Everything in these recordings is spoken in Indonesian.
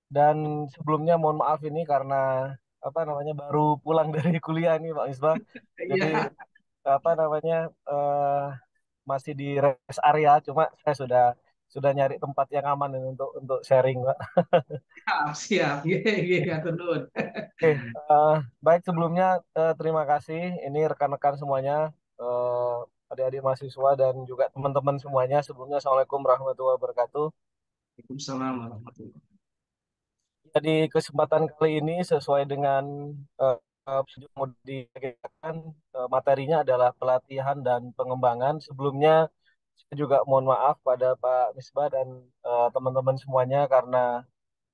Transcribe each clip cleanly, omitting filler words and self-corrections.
Dan sebelumnya mohon maaf ini karena apa namanya baru pulang dari kuliah nih Pak Misbah. Jadi Iya, apa namanya masih di rest area, cuma saya sudah nyari tempat yang aman ini untuk sharing Pak. siap, siap. Iya, iya, atur nuhun. Oke, baik sebelumnya terima kasih ini rekan-rekan semuanya, adik-adik mahasiswa dan juga teman-teman semuanya. Sebelumnya Assalamualaikum warahmatullahi wabarakatuh. Waalaikumsalam warahmatullahi. Jadi kesempatan kali ini sesuai dengan yang mau dikerjakan, materinya adalah pelatihan dan pengembangan. Sebelumnya saya juga mohon maaf pada Pak Misbah dan teman-teman semuanya karena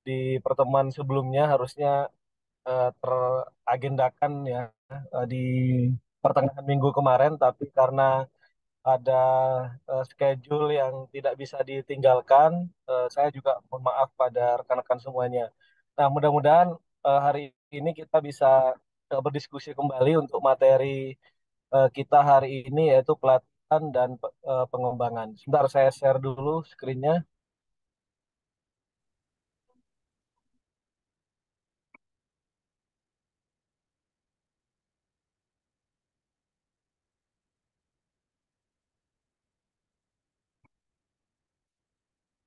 di pertemuan sebelumnya harusnya teragendakan ya di pertengahan minggu kemarin, tapi karena ada schedule yang tidak bisa ditinggalkan, saya juga mohon maaf pada rekan-rekan semuanya. Nah, mudah-mudahan hari ini kita bisa berdiskusi kembali untuk materi kita hari ini yaitu pelatihan dan pengembangan. Sebentar saya share dulu screen-nya.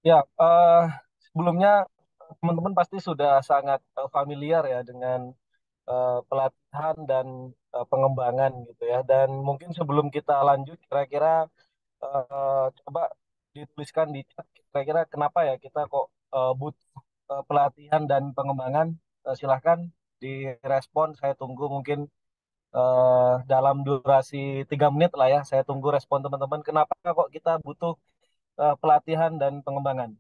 Ya, sebelumnya teman-teman pasti sudah sangat familiar ya dengan pelatihan dan pengembangan gitu ya. Dan mungkin sebelum kita lanjut, kira-kira coba dituliskan di chat kira-kira kenapa ya kita kok butuh pelatihan dan pengembangan. Silahkan direspon. Saya tunggu mungkin dalam durasi 3 menit lah ya. Saya tunggu respon teman-teman. Kenapa kok kita butuh pelatihan dan pengembangan?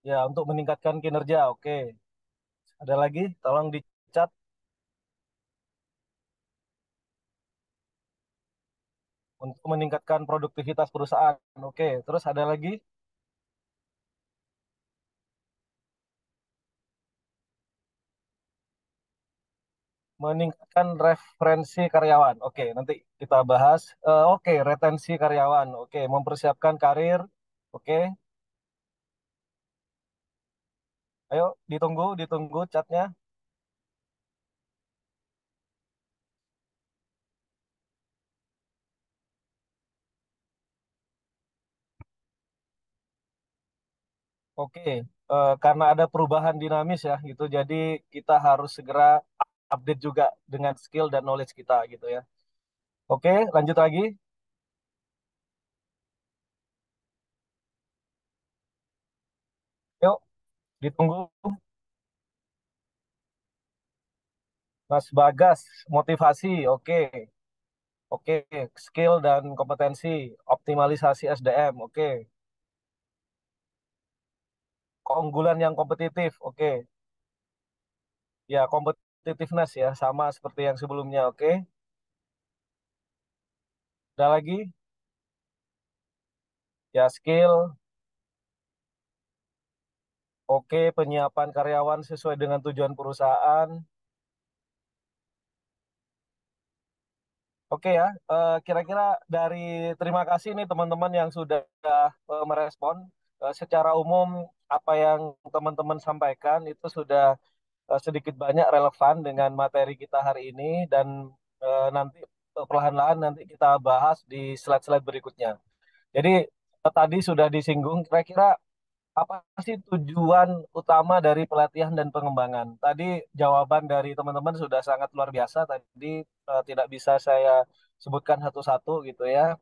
Ya, untuk meningkatkan kinerja. Oke. Ada lagi? Tolong di chat untuk meningkatkan produktivitas perusahaan. Oke. Terus ada lagi? Meningkatkan referensi karyawan. Oke, nanti kita bahas. Oke, retensi karyawan. Oke, mempersiapkan karir. Oke, ayo ditunggu chatnya. Oke, karena ada perubahan dinamis ya gitu, jadi kita harus segera update juga dengan skill dan knowledge kita gitu ya. Oke, lanjut lagi. Yuk, ditunggu. Mas Bagas, motivasi. Oke, oke, skill dan kompetensi, optimalisasi SDM. Oke, keunggulan yang kompetitif. Oke. Ya, competitiveness ya, sama seperti yang sebelumnya. Oke, ada lagi? Ya, skill. Oke, penyiapan karyawan sesuai dengan tujuan perusahaan. Oke ya, kira-kira dari terima kasih nih teman-teman yang sudah merespon. Secara umum, apa yang teman-teman sampaikan itu sudah sedikit banyak relevan dengan materi kita hari ini dan nanti perlahan-lahan nanti kita bahas di slide-slide berikutnya. Jadi tadi sudah disinggung, kira-kira apa sih tujuan utama dari pelatihan dan pengembangan? Tadi jawaban dari teman-teman sudah sangat luar biasa. Tadi tidak bisa saya sebutkan satu-satu gitu ya.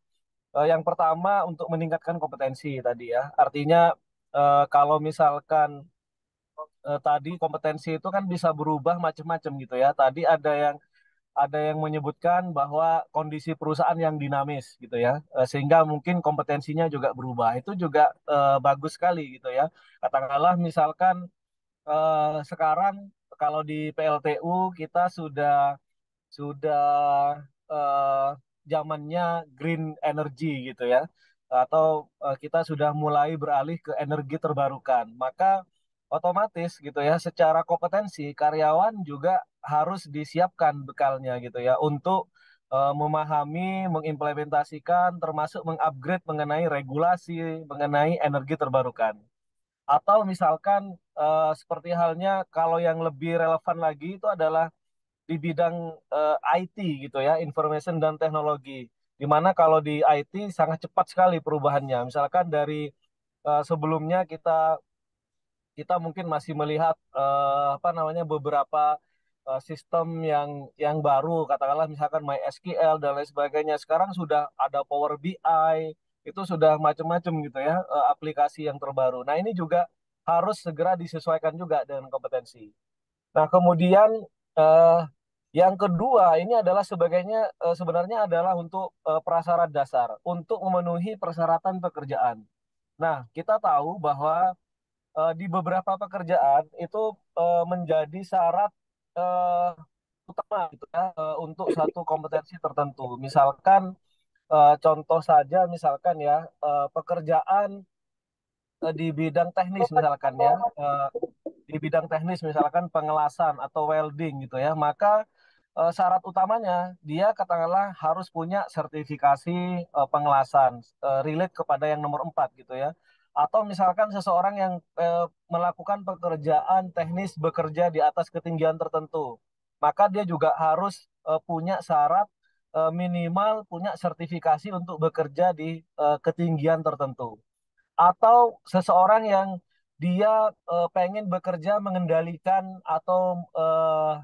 Yang pertama untuk meningkatkan kompetensi tadi ya. Artinya kalau misalkan tadi kompetensi itu kan bisa berubah macam-macam gitu ya. Tadi ada yang menyebutkan bahwa kondisi perusahaan yang dinamis gitu ya, sehingga mungkin kompetensinya juga berubah. Itu juga bagus sekali gitu ya. Katakanlah misalkan sekarang kalau di PLTU kita sudah zamannya green energy gitu ya, atau kita sudah mulai beralih ke energi terbarukan, maka otomatis gitu ya, secara kompetensi karyawan juga harus disiapkan bekalnya gitu ya untuk memahami, mengimplementasikan, termasuk mengupgrade mengenai regulasi, mengenai energi terbarukan. Atau misalkan seperti halnya kalau yang lebih relevan lagi itu adalah di bidang IT gitu ya, information dan teknologi. Di mana kalau di IT sangat cepat sekali perubahannya. Misalkan dari sebelumnya kita kita mungkin masih melihat apa namanya beberapa sistem yang baru, katakanlah misalkan MySQL dan lain sebagainya. Sekarang sudah ada Power BI, itu sudah macam-macam gitu ya, aplikasi yang terbaru. Nah, ini juga harus segera disesuaikan juga dengan kompetensi. Nah, kemudian eh, yang kedua ini adalah sebenarnya adalah untuk prasyarat dasar untuk memenuhi persyaratan pekerjaan. Nah, kita tahu bahwa di beberapa pekerjaan itu menjadi syarat eh, utama gitu ya, untuk satu kompetensi tertentu. Misalkan contoh saja misalkan ya, pekerjaan di bidang teknis misalkan ya, di bidang teknis misalkan pengelasan atau welding gitu ya, maka syarat utamanya dia katakanlah harus punya sertifikasi pengelasan, relate kepada yang nomor 4 gitu ya. Atau misalkan seseorang yang melakukan pekerjaan teknis bekerja di atas ketinggian tertentu, maka dia juga harus punya syarat minimal punya sertifikasi untuk bekerja di ketinggian tertentu. Atau seseorang yang dia pengen bekerja mengendalikan atau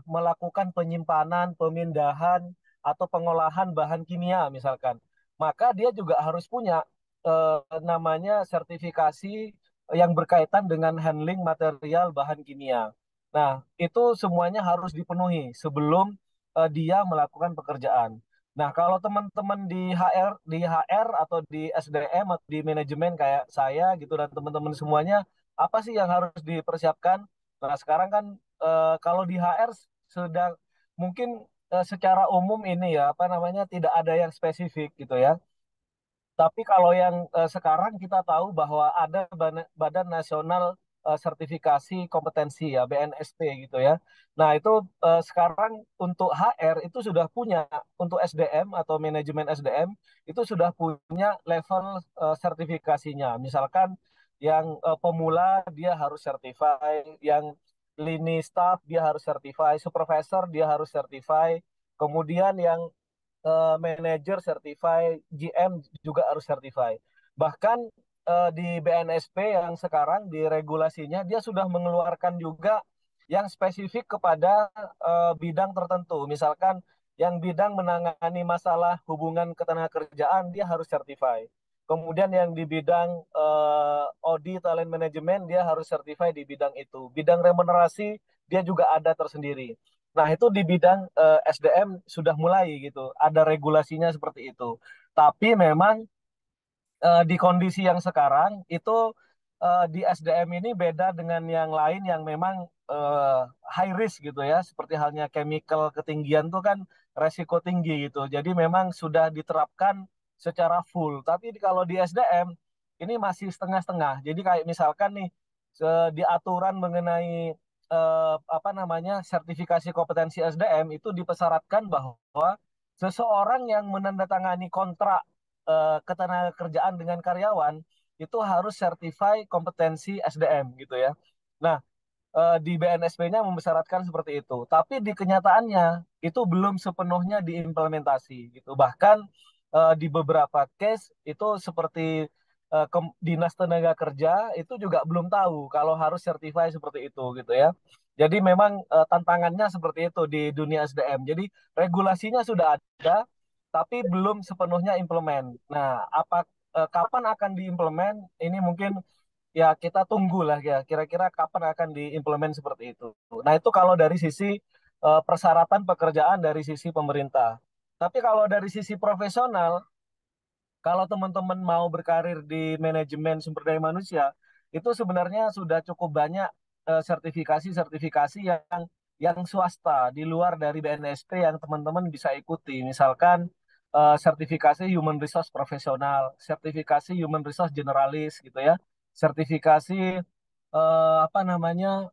melakukan penyimpanan, pemindahan atau pengolahan bahan kimia misalkan, maka dia juga harus punya namanya sertifikasi yang berkaitan dengan handling material bahan kimia. Nah, itu semuanya harus dipenuhi sebelum dia melakukan pekerjaan. Nah, kalau teman-teman di HR atau di SDM atau di manajemen kayak saya gitu dan teman-teman semuanya, apa sih yang harus dipersiapkan? Nah, sekarang kan kalau di HR sudah mungkin secara umum ini ya, apa namanya, tidak ada yang spesifik gitu ya. Tapi kalau yang sekarang kita tahu bahwa ada Badan Nasional Sertifikasi Kompetensi ya, BNSP gitu ya. Nah, itu sekarang untuk HR itu sudah punya, untuk SDM atau manajemen SDM itu sudah punya level sertifikasinya. Misalkan yang pemula dia harus certify, yang lini staff dia harus certify, supervisor dia harus certify, kemudian yang manager certify, GM juga harus certify. Bahkan di BNSP yang sekarang di regulasinya dia sudah mengeluarkan juga yang spesifik kepada bidang tertentu. Misalkan yang bidang menangani masalah hubungan ketenagakerjaan dia harus certify. Kemudian yang di bidang audit talent management dia harus certify di bidang itu. Bidang remunerasi dia juga ada tersendiri. Nah, itu di bidang SDM sudah mulai gitu, ada regulasinya seperti itu. Tapi memang di kondisi yang sekarang itu di SDM ini beda dengan yang lain yang memang high risk gitu ya, seperti halnya chemical ketinggian tuh kan resiko tinggi gitu. Jadi memang sudah diterapkan secara full. Tapi kalau di SDM ini masih setengah-setengah. Jadi kayak misalkan nih di aturan mengenai apa namanya sertifikasi kompetensi SDM itu dipersyaratkan bahwa seseorang yang menandatangani kontrak ketenagakerjaan dengan karyawan itu harus sertify kompetensi SDM gitu ya. Nah, di BNSP-nya membesyaratkan seperti itu. Tapi di kenyataannya itu belum sepenuhnya diimplementasi gitu. Bahkan di beberapa case itu seperti Dinas Tenaga Kerja itu juga belum tahu kalau harus certify seperti itu gitu ya. Jadi memang tantangannya seperti itu di dunia SDM. Jadi regulasinya sudah ada, tapi belum sepenuhnya implement. Nah, kapan akan diimplement? Ini mungkin ya kita tunggu lah ya kira-kira kapan akan diimplement seperti itu. Nah itu kalau dari sisi persyaratan pekerjaan dari sisi pemerintah. Tapi kalau dari sisi profesional, kalau teman-teman mau berkarir di manajemen sumber daya manusia, itu sebenarnya sudah cukup banyak sertifikasi-sertifikasi yang swasta di luar dari BNSP yang teman-teman bisa ikuti. Misalkan sertifikasi Human Resource Profesional, sertifikasi Human Resource Generalis gitu ya, sertifikasi apa namanya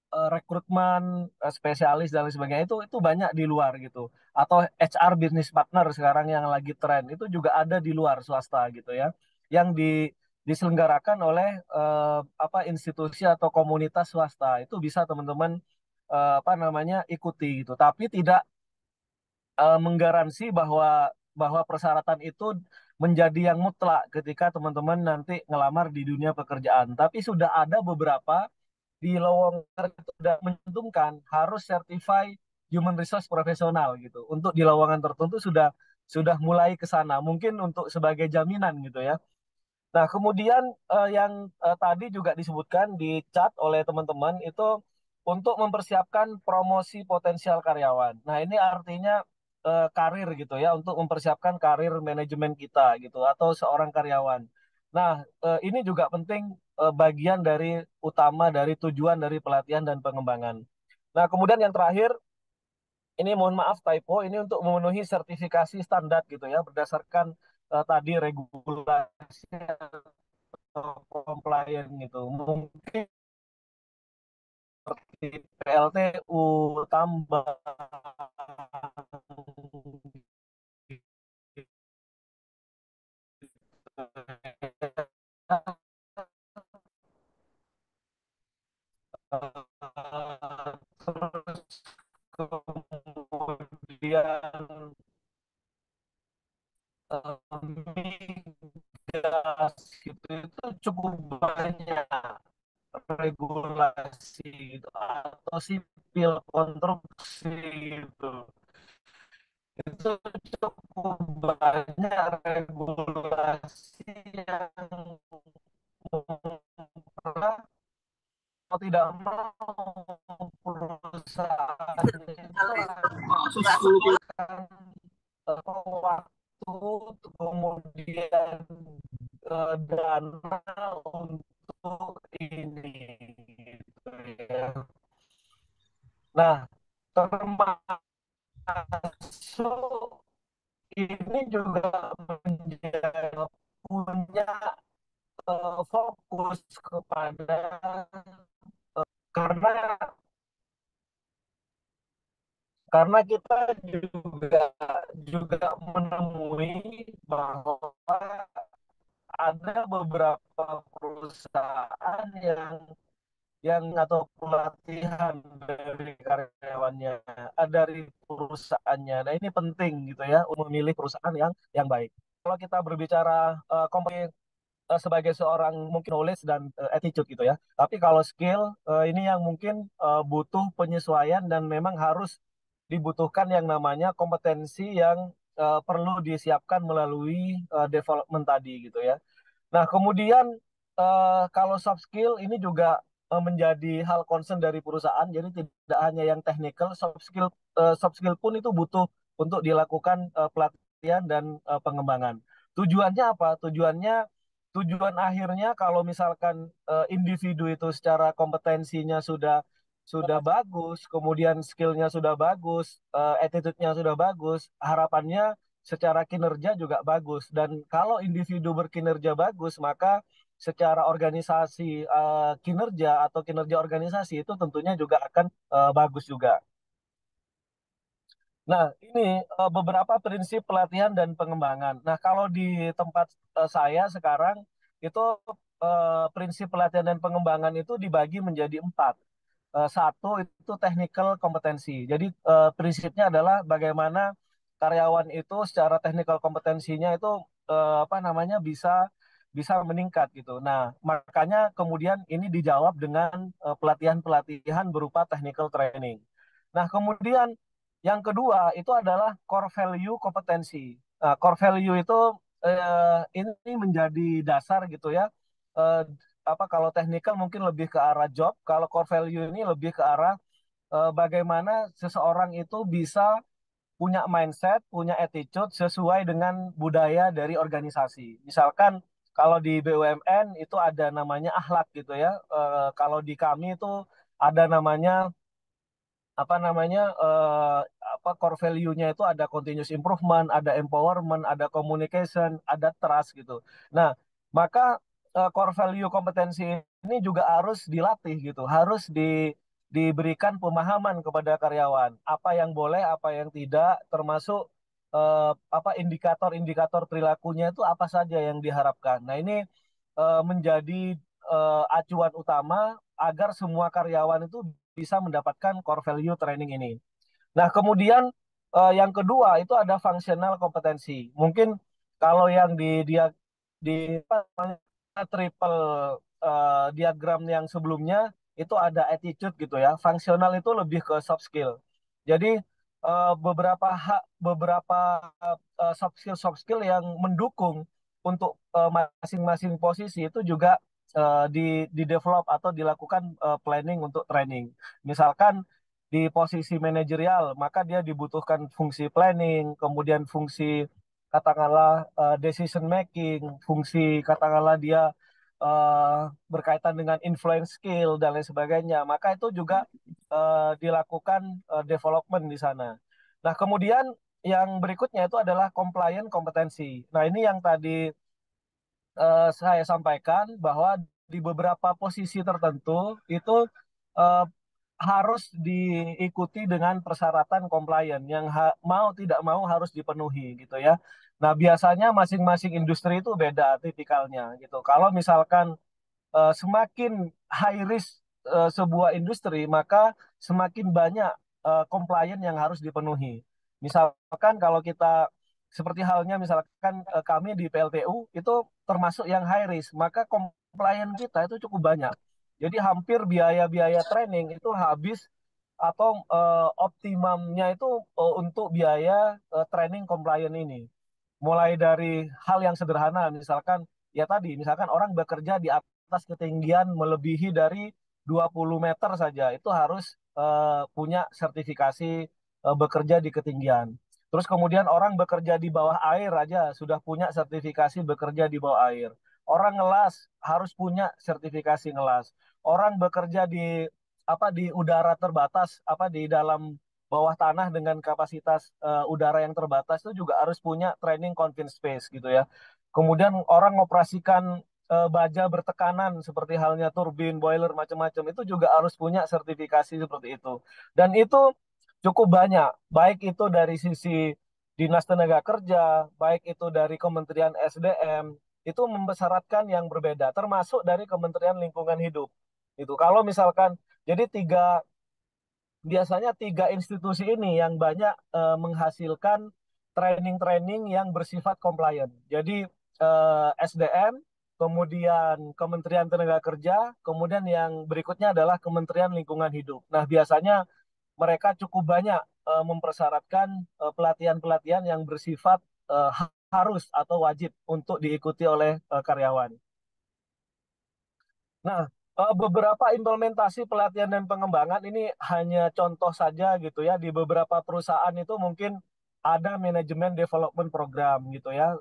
rekrutmen spesialis dan lain sebagainya itu banyak di luar gitu. Atau HR business partner sekarang yang lagi tren itu juga ada di luar swasta gitu ya, yang diselenggarakan oleh apa institusi atau komunitas swasta. Itu bisa teman-teman apa namanya ikuti gitu. Tapi tidak menggaransi bahwa persyaratan itu menjadi yang mutlak ketika teman-teman nanti ngelamar di dunia pekerjaan. Tapi sudah ada beberapa di lowongan itu sudah mencantumkan harus certify human resource profesional gitu. Untuk di lowongan tertentu sudah mulai ke sana. Mungkin untuk sebagai jaminan gitu ya. Nah, kemudian yang tadi juga disebutkan di chat oleh teman-teman itu untuk mempersiapkan promosi potensial karyawan. Nah, ini artinya karir gitu ya, untuk mempersiapkan karir manajemen kita gitu atau seorang karyawan. Nah, ini juga penting, bagian dari utama dari tujuan dari pelatihan dan pengembangan. Nah, kemudian yang terakhir, ini mohon maaf typo, ini untuk memenuhi sertifikasi standar gitu ya, berdasarkan tadi regulasi compliant gitu. Mungkin seperti PLTU, tambang, terus kemudian migas gitu, itu cukup banyak regulasi gitu, atau sipil konstruksi gitu. Itu cukup banyak regulasi yang memperlah mau tidak mau perusahaan itu akan waktu kemudian dana untuk ini gitu ya. Nah, termasuk ini juga menjadi punya fokus kepada karena karena kita juga juga menemui bahwa ada beberapa perusahaan yang atau pelatihan dari karyawannya, dari perusahaannya. Nah, ini penting gitu ya untuk memilih perusahaan yang baik. Kalau kita berbicara kompetisi sebagai seorang mungkin knowledge dan attitude gitu ya. Tapi kalau skill ini yang mungkin butuh penyesuaian dan memang harus dibutuhkan yang namanya kompetensi yang perlu disiapkan melalui development tadi gitu ya. Nah, kemudian kalau soft skill ini juga menjadi hal concern dari perusahaan. Jadi tidak hanya yang technical, soft skill pun itu butuh untuk dilakukan pelatihan dan pengembangan. Tujuannya apa? Tujuan akhirnya kalau misalkan individu itu secara kompetensinya sudah bagus, kemudian skillnya sudah bagus, attitude-nya sudah bagus, harapannya secara kinerja juga bagus. Dan kalau individu berkinerja bagus, maka secara organisasi kinerja atau kinerja organisasi itu tentunya juga akan bagus juga. Nah, ini beberapa prinsip pelatihan dan pengembangan. Nah, kalau di tempat saya sekarang itu prinsip pelatihan dan pengembangan itu dibagi menjadi empat. Satu itu technical kompetensi. Jadi prinsipnya adalah bagaimana karyawan itu secara technical kompetensinya itu apa namanya bisa bisa meningkat gitu. Nah, makanya kemudian ini dijawab dengan pelatihan-pelatihan berupa technical training. Nah, kemudian yang kedua itu adalah core value kompetensi. Nah, core value itu ini menjadi dasar gitu ya. Eh, apa kalau teknikal mungkin lebih ke arah job, kalau core value ini lebih ke arah bagaimana seseorang itu bisa punya mindset, punya attitude sesuai dengan budaya dari organisasi. Misalkan kalau di BUMN itu ada namanya akhlak gitu ya. Kalau di kami itu ada namanya apa namanya apa core value-nya itu ada continuous improvement, ada empowerment, ada communication, ada trust gitu. Nah, maka core value kompetensi ini juga harus dilatih gitu, harus diberikan pemahaman kepada karyawan apa yang boleh, apa yang tidak, termasuk apa indikator-indikator perilakunya itu apa saja yang diharapkan. Nah, ini menjadi acuan utama agar semua karyawan itu bisa mendapatkan core value training ini. Nah, kemudian yang kedua itu ada functional kompetensi. Mungkin kalau yang di apa namanya, triple diagram yang sebelumnya itu ada attitude gitu ya. Fungsional itu lebih ke soft skill. Jadi beberapa soft skill yang mendukung untuk masing-masing posisi itu juga di develop atau dilakukan planning untuk training. Misalkan di posisi manajerial, maka dia dibutuhkan fungsi planning, kemudian fungsi katakanlah decision making, fungsi katakanlah dia berkaitan dengan influence skill dan lain sebagainya. Maka itu juga dilakukan development di sana. Nah, kemudian yang berikutnya itu adalah compliant kompetensi. Nah, ini yang tadi saya sampaikan bahwa di beberapa posisi tertentu itu eh, harus diikuti dengan persyaratan compliant yang mau tidak mau harus dipenuhi gitu ya. Nah, biasanya masing-masing industri itu beda tipikalnya gitu. Kalau misalkan semakin high risk sebuah industri, maka semakin banyak compliant yang harus dipenuhi. Misalkan kalau kita seperti halnya misalkan kami di PLTU itu termasuk yang high risk, maka compliant kita itu cukup banyak. Jadi hampir biaya-biaya training itu habis atau optimumnya itu untuk biaya training compliant ini. Mulai dari hal yang sederhana, misalkan ya tadi, misalkan orang bekerja di atas ketinggian melebihi dari 20 meter saja, itu harus punya sertifikasi bekerja di ketinggian. Terus kemudian orang bekerja di bawah air aja sudah punya sertifikasi bekerja di bawah air. Orang ngelas harus punya sertifikasi ngelas. Orang bekerja di udara terbatas, apa di dalam bawah tanah dengan kapasitas udara yang terbatas itu juga harus punya training confined space gitu ya. Kemudian orang mengoperasikan baja bertekanan seperti halnya turbin, boiler macam-macam itu juga harus punya sertifikasi seperti itu. Dan itu cukup banyak, baik itu dari sisi Dinas Tenaga Kerja, baik itu dari Kementerian SDM, itu membesyaratkan yang berbeda, termasuk dari Kementerian Lingkungan Hidup. Itu kalau misalkan jadi biasanya tiga institusi ini yang banyak menghasilkan training-training yang bersifat compliant. Jadi SDM, kemudian Kementerian Tenaga Kerja, kemudian yang berikutnya adalah Kementerian Lingkungan Hidup. Nah, biasanya mereka cukup banyak mempersyaratkan pelatihan-pelatihan yang bersifat harus atau wajib untuk diikuti oleh karyawan. Nah, beberapa implementasi pelatihan dan pengembangan ini hanya contoh saja gitu ya. Di beberapa perusahaan itu mungkin ada manajemen development program gitu ya.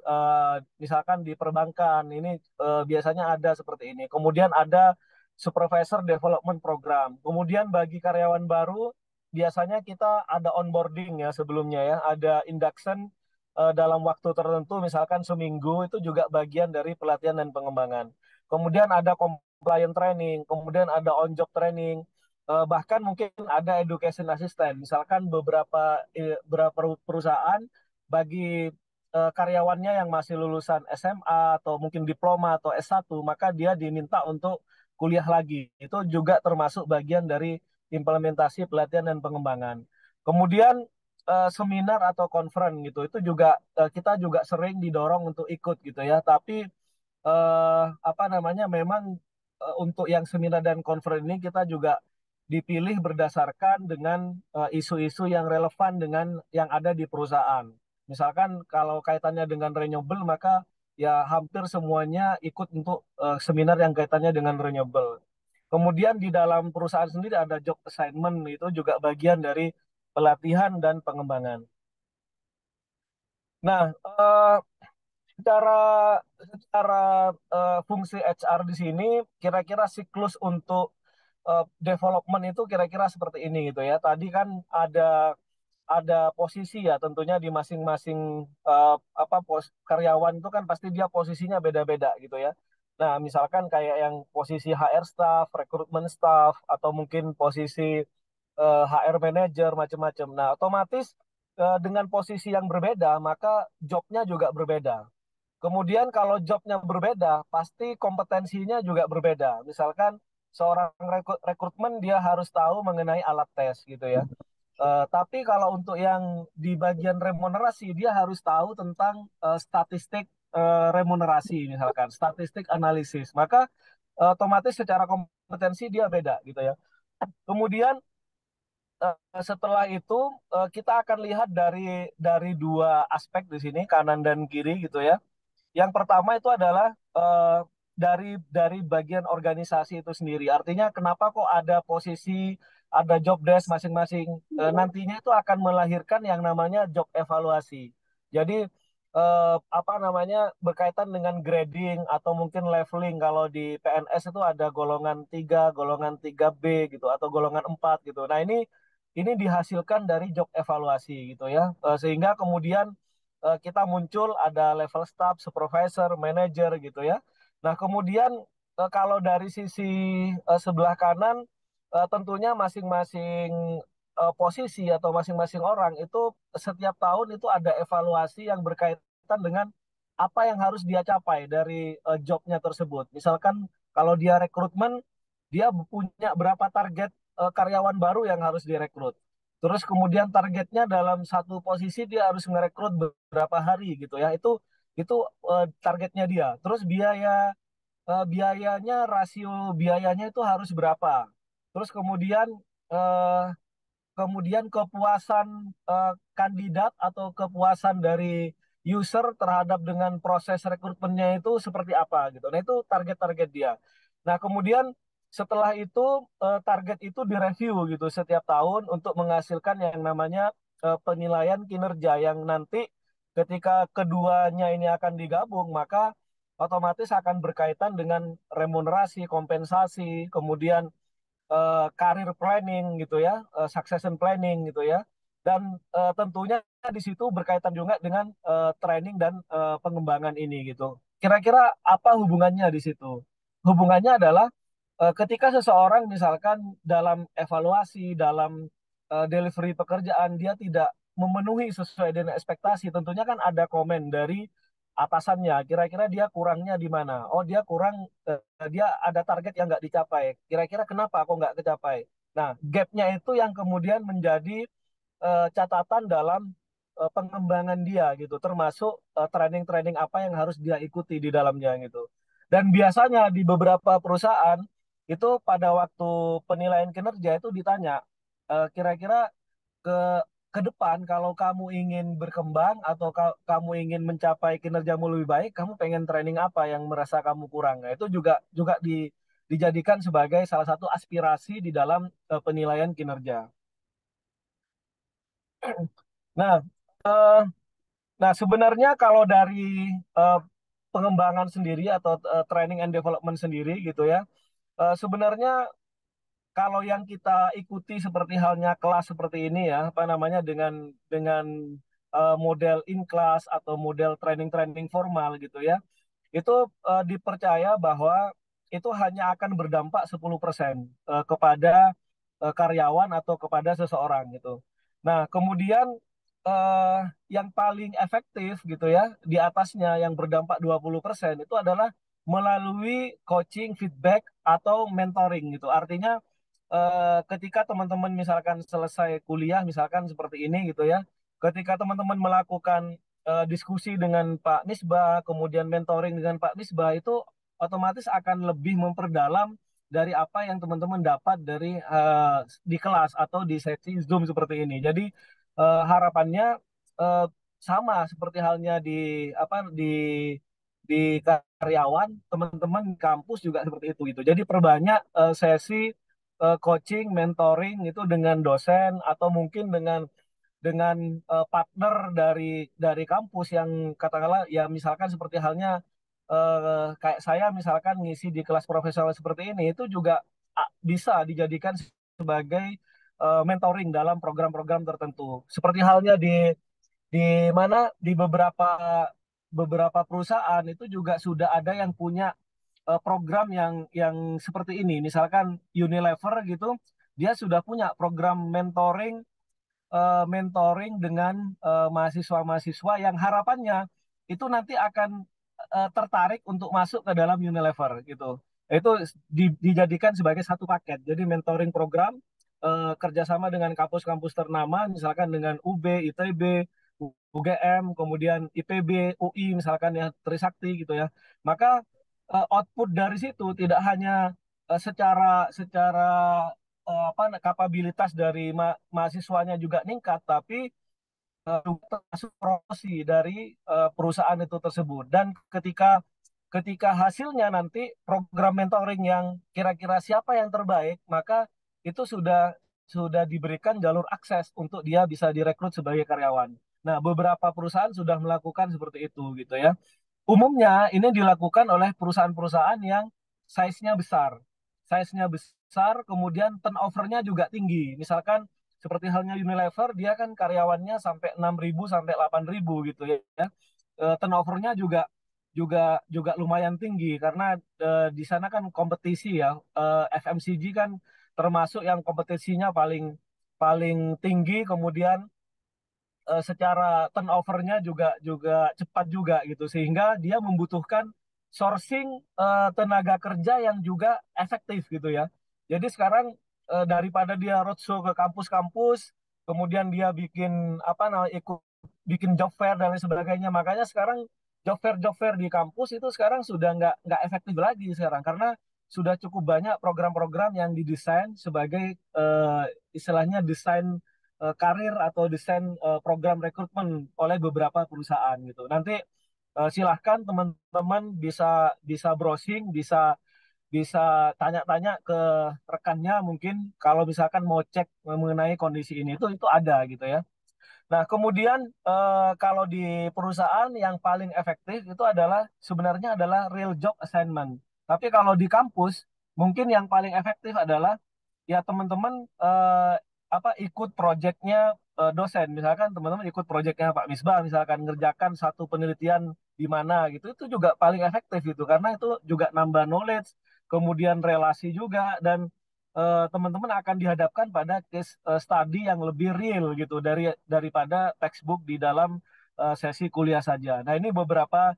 Misalkan di perbankan ini biasanya ada seperti ini. Kemudian ada supervisor development program. Kemudian bagi karyawan baru biasanya kita ada onboarding ya sebelumnya ya. Ada induction dalam waktu tertentu misalkan seminggu itu juga bagian dari pelatihan dan pengembangan. Kemudian ada compliant training, kemudian ada on-job training, bahkan mungkin ada education assistant. Misalkan beberapa perusahaan bagi karyawannya yang masih lulusan SMA atau mungkin diploma atau S1, maka dia diminta untuk kuliah lagi. Itu juga termasuk bagian dari implementasi pelatihan dan pengembangan. Kemudian seminar atau conference gitu, itu juga kita juga sering didorong untuk ikut gitu ya. Tapi apa namanya memang untuk yang seminar dan conference ini kita juga dipilih berdasarkan dengan isu-isu yang relevan dengan yang ada di perusahaan. Misalkan kalau kaitannya dengan renewable maka ya hampir semuanya ikut untuk seminar yang kaitannya dengan renewable. Kemudian di dalam perusahaan sendiri ada job assignment itu juga bagian dari pelatihan dan pengembangan. Nah, secara secara fungsi HR di sini kira-kira siklus untuk development itu kira-kira seperti ini gitu ya. Tadi kan ada posisi ya tentunya di masing-masing karyawan itu kan pasti dia posisinya beda-beda gitu ya. Nah, misalkan kayak yang posisi HR staff, rekrutmen staff, atau mungkin posisi HR manager macam-macam. Nah, otomatis dengan posisi yang berbeda, maka jobnya juga berbeda. Kemudian kalau jobnya berbeda, pasti kompetensinya juga berbeda. Misalkan seorang rekrutmen dia harus tahu mengenai alat tes gitu ya. Tapi kalau untuk yang di bagian remunerasi, dia harus tahu tentang statistik remunerasi, misalkan statistik analisis. Maka otomatis secara kompetensi dia beda gitu ya. Kemudian setelah itu kita akan lihat dari dua aspek di sini, kanan dan kiri gitu ya. Yang pertama itu adalah dari bagian organisasi itu sendiri. Artinya kenapa kok ada posisi, ada job desk masing-masing. Nantinya itu akan melahirkan yang namanya job evaluasi. Jadi apa namanya berkaitan dengan grading atau mungkin leveling. Kalau di PNS itu ada golongan 3B gitu atau golongan 4 gitu. Nah, ini dihasilkan dari job evaluasi gitu ya. Sehingga kemudian kita muncul ada level staff, supervisor, manager gitu ya. Nah, kemudian kalau dari sisi sebelah kanan tentunya masing-masing posisi atau masing-masing orang itu setiap tahun itu ada evaluasi yang berkaitan dengan apa yang harus dia capai dari jobnya tersebut. Misalkan kalau dia rekrutmen, dia punya berapa target karyawan baru yang harus direkrut. Terus kemudian targetnya dalam satu posisi dia harus merekrut berapa hari gitu ya. Itu targetnya dia. Terus biayanya, rasio biayanya itu harus berapa. Terus eh, kemudian kepuasan kandidat atau kepuasan dari user terhadap dengan proses rekrutmennya itu seperti apa gitu. Nah, itu target-target dia. Nah, kemudian setelah itu target itu direview gitu setiap tahun untuk menghasilkan yang namanya penilaian kinerja yang nanti ketika keduanya ini akan digabung, maka otomatis akan berkaitan dengan remunerasi, kompensasi, kemudian career planning gitu ya, succession planning gitu ya. Dan tentunya di situ berkaitan juga dengan training dan pengembangan ini gitu. Kira-kira apa hubungannya di situ? Hubungannya adalah ketika seseorang misalkan dalam evaluasi, dalam delivery pekerjaan dia tidak memenuhi sesuai dengan ekspektasi, tentunya kan ada komen dari atasannya. Kira-kira dia kurangnya di mana? Oh, dia ada target yang nggak dicapai. Kira-kira kenapa kok nggak kecapai? Nah, gapnya itu yang kemudian menjadi catatan dalam pengembangan dia gitu, termasuk training-training apa yang harus dia ikuti di dalamnya gitu. Dan biasanya di beberapa perusahaan itu pada waktu penilaian kinerja itu ditanya, kira-kira ke ke depan kalau kamu ingin berkembang atau kamu ingin mencapai kinerjamu lebih baik, kamu pengen training apa yang merasa kamu kurang. Nah, itu juga juga dijadikan sebagai salah satu aspirasi di dalam penilaian kinerja. Nah, eh, nah sebenarnya kalau dari eh, pengembangan sendiri atau training and development sendiri gitu ya, sebenarnya kalau yang kita ikuti seperti halnya kelas seperti ini ya, apa namanya dengan model in class atau model training-training formal gitu ya, itu dipercaya bahwa itu hanya akan berdampak 10% kepada karyawan atau kepada seseorang gitu. Nah, kemudian eh, yang paling efektif gitu ya, di atasnya yang berdampak 20% itu adalah melalui coaching, feedback, atau mentoring gitu. Artinya ketika teman-teman misalkan selesai kuliah, misalkan seperti ini gitu ya, ketika teman-teman melakukan diskusi dengan Pak Misbah, kemudian mentoring dengan Pak Misbah, itu otomatis akan lebih memperdalam dari apa yang teman-teman dapat dari di kelas atau di sesi Zoom seperti ini. Jadi harapannya eh, sama seperti halnya di karyawan, teman-teman kampus juga seperti itu gitu. Jadi perbanyak sesi coaching, mentoring itu dengan dosen atau mungkin dengan partner dari kampus yang katakanlah ya misalkan seperti halnya kayak saya misalkan ngisi di kelas profesional seperti ini itu juga bisa dijadikan sebagai mentoring dalam program-program tertentu. Seperti halnya di mana di beberapa beberapa perusahaan itu juga sudah ada yang punya program yang seperti ini. Misalkan Unilever gitu, dia sudah punya program mentoring dengan mahasiswa-mahasiswa yang harapannya itu nanti akan tertarik untuk masuk ke dalam Unilever gitu. Itu dijadikan sebagai satu paket. Jadi mentoring program kerjasama dengan kampus-kampus ternama, misalkan dengan UB, ITB, UGM, kemudian IPB, UI, misalkan ya Trisakti gitu ya. Maka output dari situ tidak hanya secara secara apa kapabilitas dari mahasiswanya juga meningkat, tapi termasuk promosi dari perusahaan itu tersebut. Dan ketika ketika hasilnya nanti program mentoring yang kira-kira siapa yang terbaik, maka itu sudah diberikan jalur akses untuk dia bisa direkrut sebagai karyawan. Nah, beberapa perusahaan sudah melakukan seperti itu gitu ya. Umumnya ini dilakukan oleh perusahaan-perusahaan yang size-nya besar. Size-nya besar, kemudian turnover-nya juga tinggi. Misalkan seperti halnya Unilever, dia kan karyawannya sampai 6.000 sampai 8.000 gitu ya. Turnover-nya juga juga juga lumayan tinggi karena di sana kan kompetisi ya. FMCG kan termasuk yang kompetisinya paling paling tinggi, kemudian secara turnover-nya juga juga cepat juga gitu sehingga dia membutuhkan sourcing tenaga kerja yang juga efektif gitu ya. Jadi sekarang daripada dia roadshow ke kampus-kampus, kemudian dia bikin apa namanya ikut bikin job fair dan lain sebagainya. Makanya sekarang job fair di kampus itu sekarang sudah nggak efektif lagi sekarang karena sudah cukup banyak program-program yang didesain sebagai istilahnya desain karir atau desain program rekrutmen oleh beberapa perusahaan gitu. Nanti silahkan teman-teman bisa bisa browsing, bisa bisa tanya-tanya ke rekannya mungkin kalau misalkan mau cek mengenai kondisi ini itu ada gitu ya. Nah, kemudian kalau di perusahaan yang paling efektif itu adalah sebenarnya adalah real job assignment. Tapi kalau di kampus mungkin yang paling efektif adalah ya teman-teman apa ikut proyeknya dosen. Misalkan teman-teman ikut proyeknya Pak Misbah, misalkan ngerjakan satu penelitian di mana gitu, itu juga paling efektif gitu karena itu juga nambah knowledge, kemudian relasi juga dan teman-teman akan dihadapkan pada case study yang lebih real gitu daripada textbook di dalam sesi kuliah saja. Nah, ini beberapa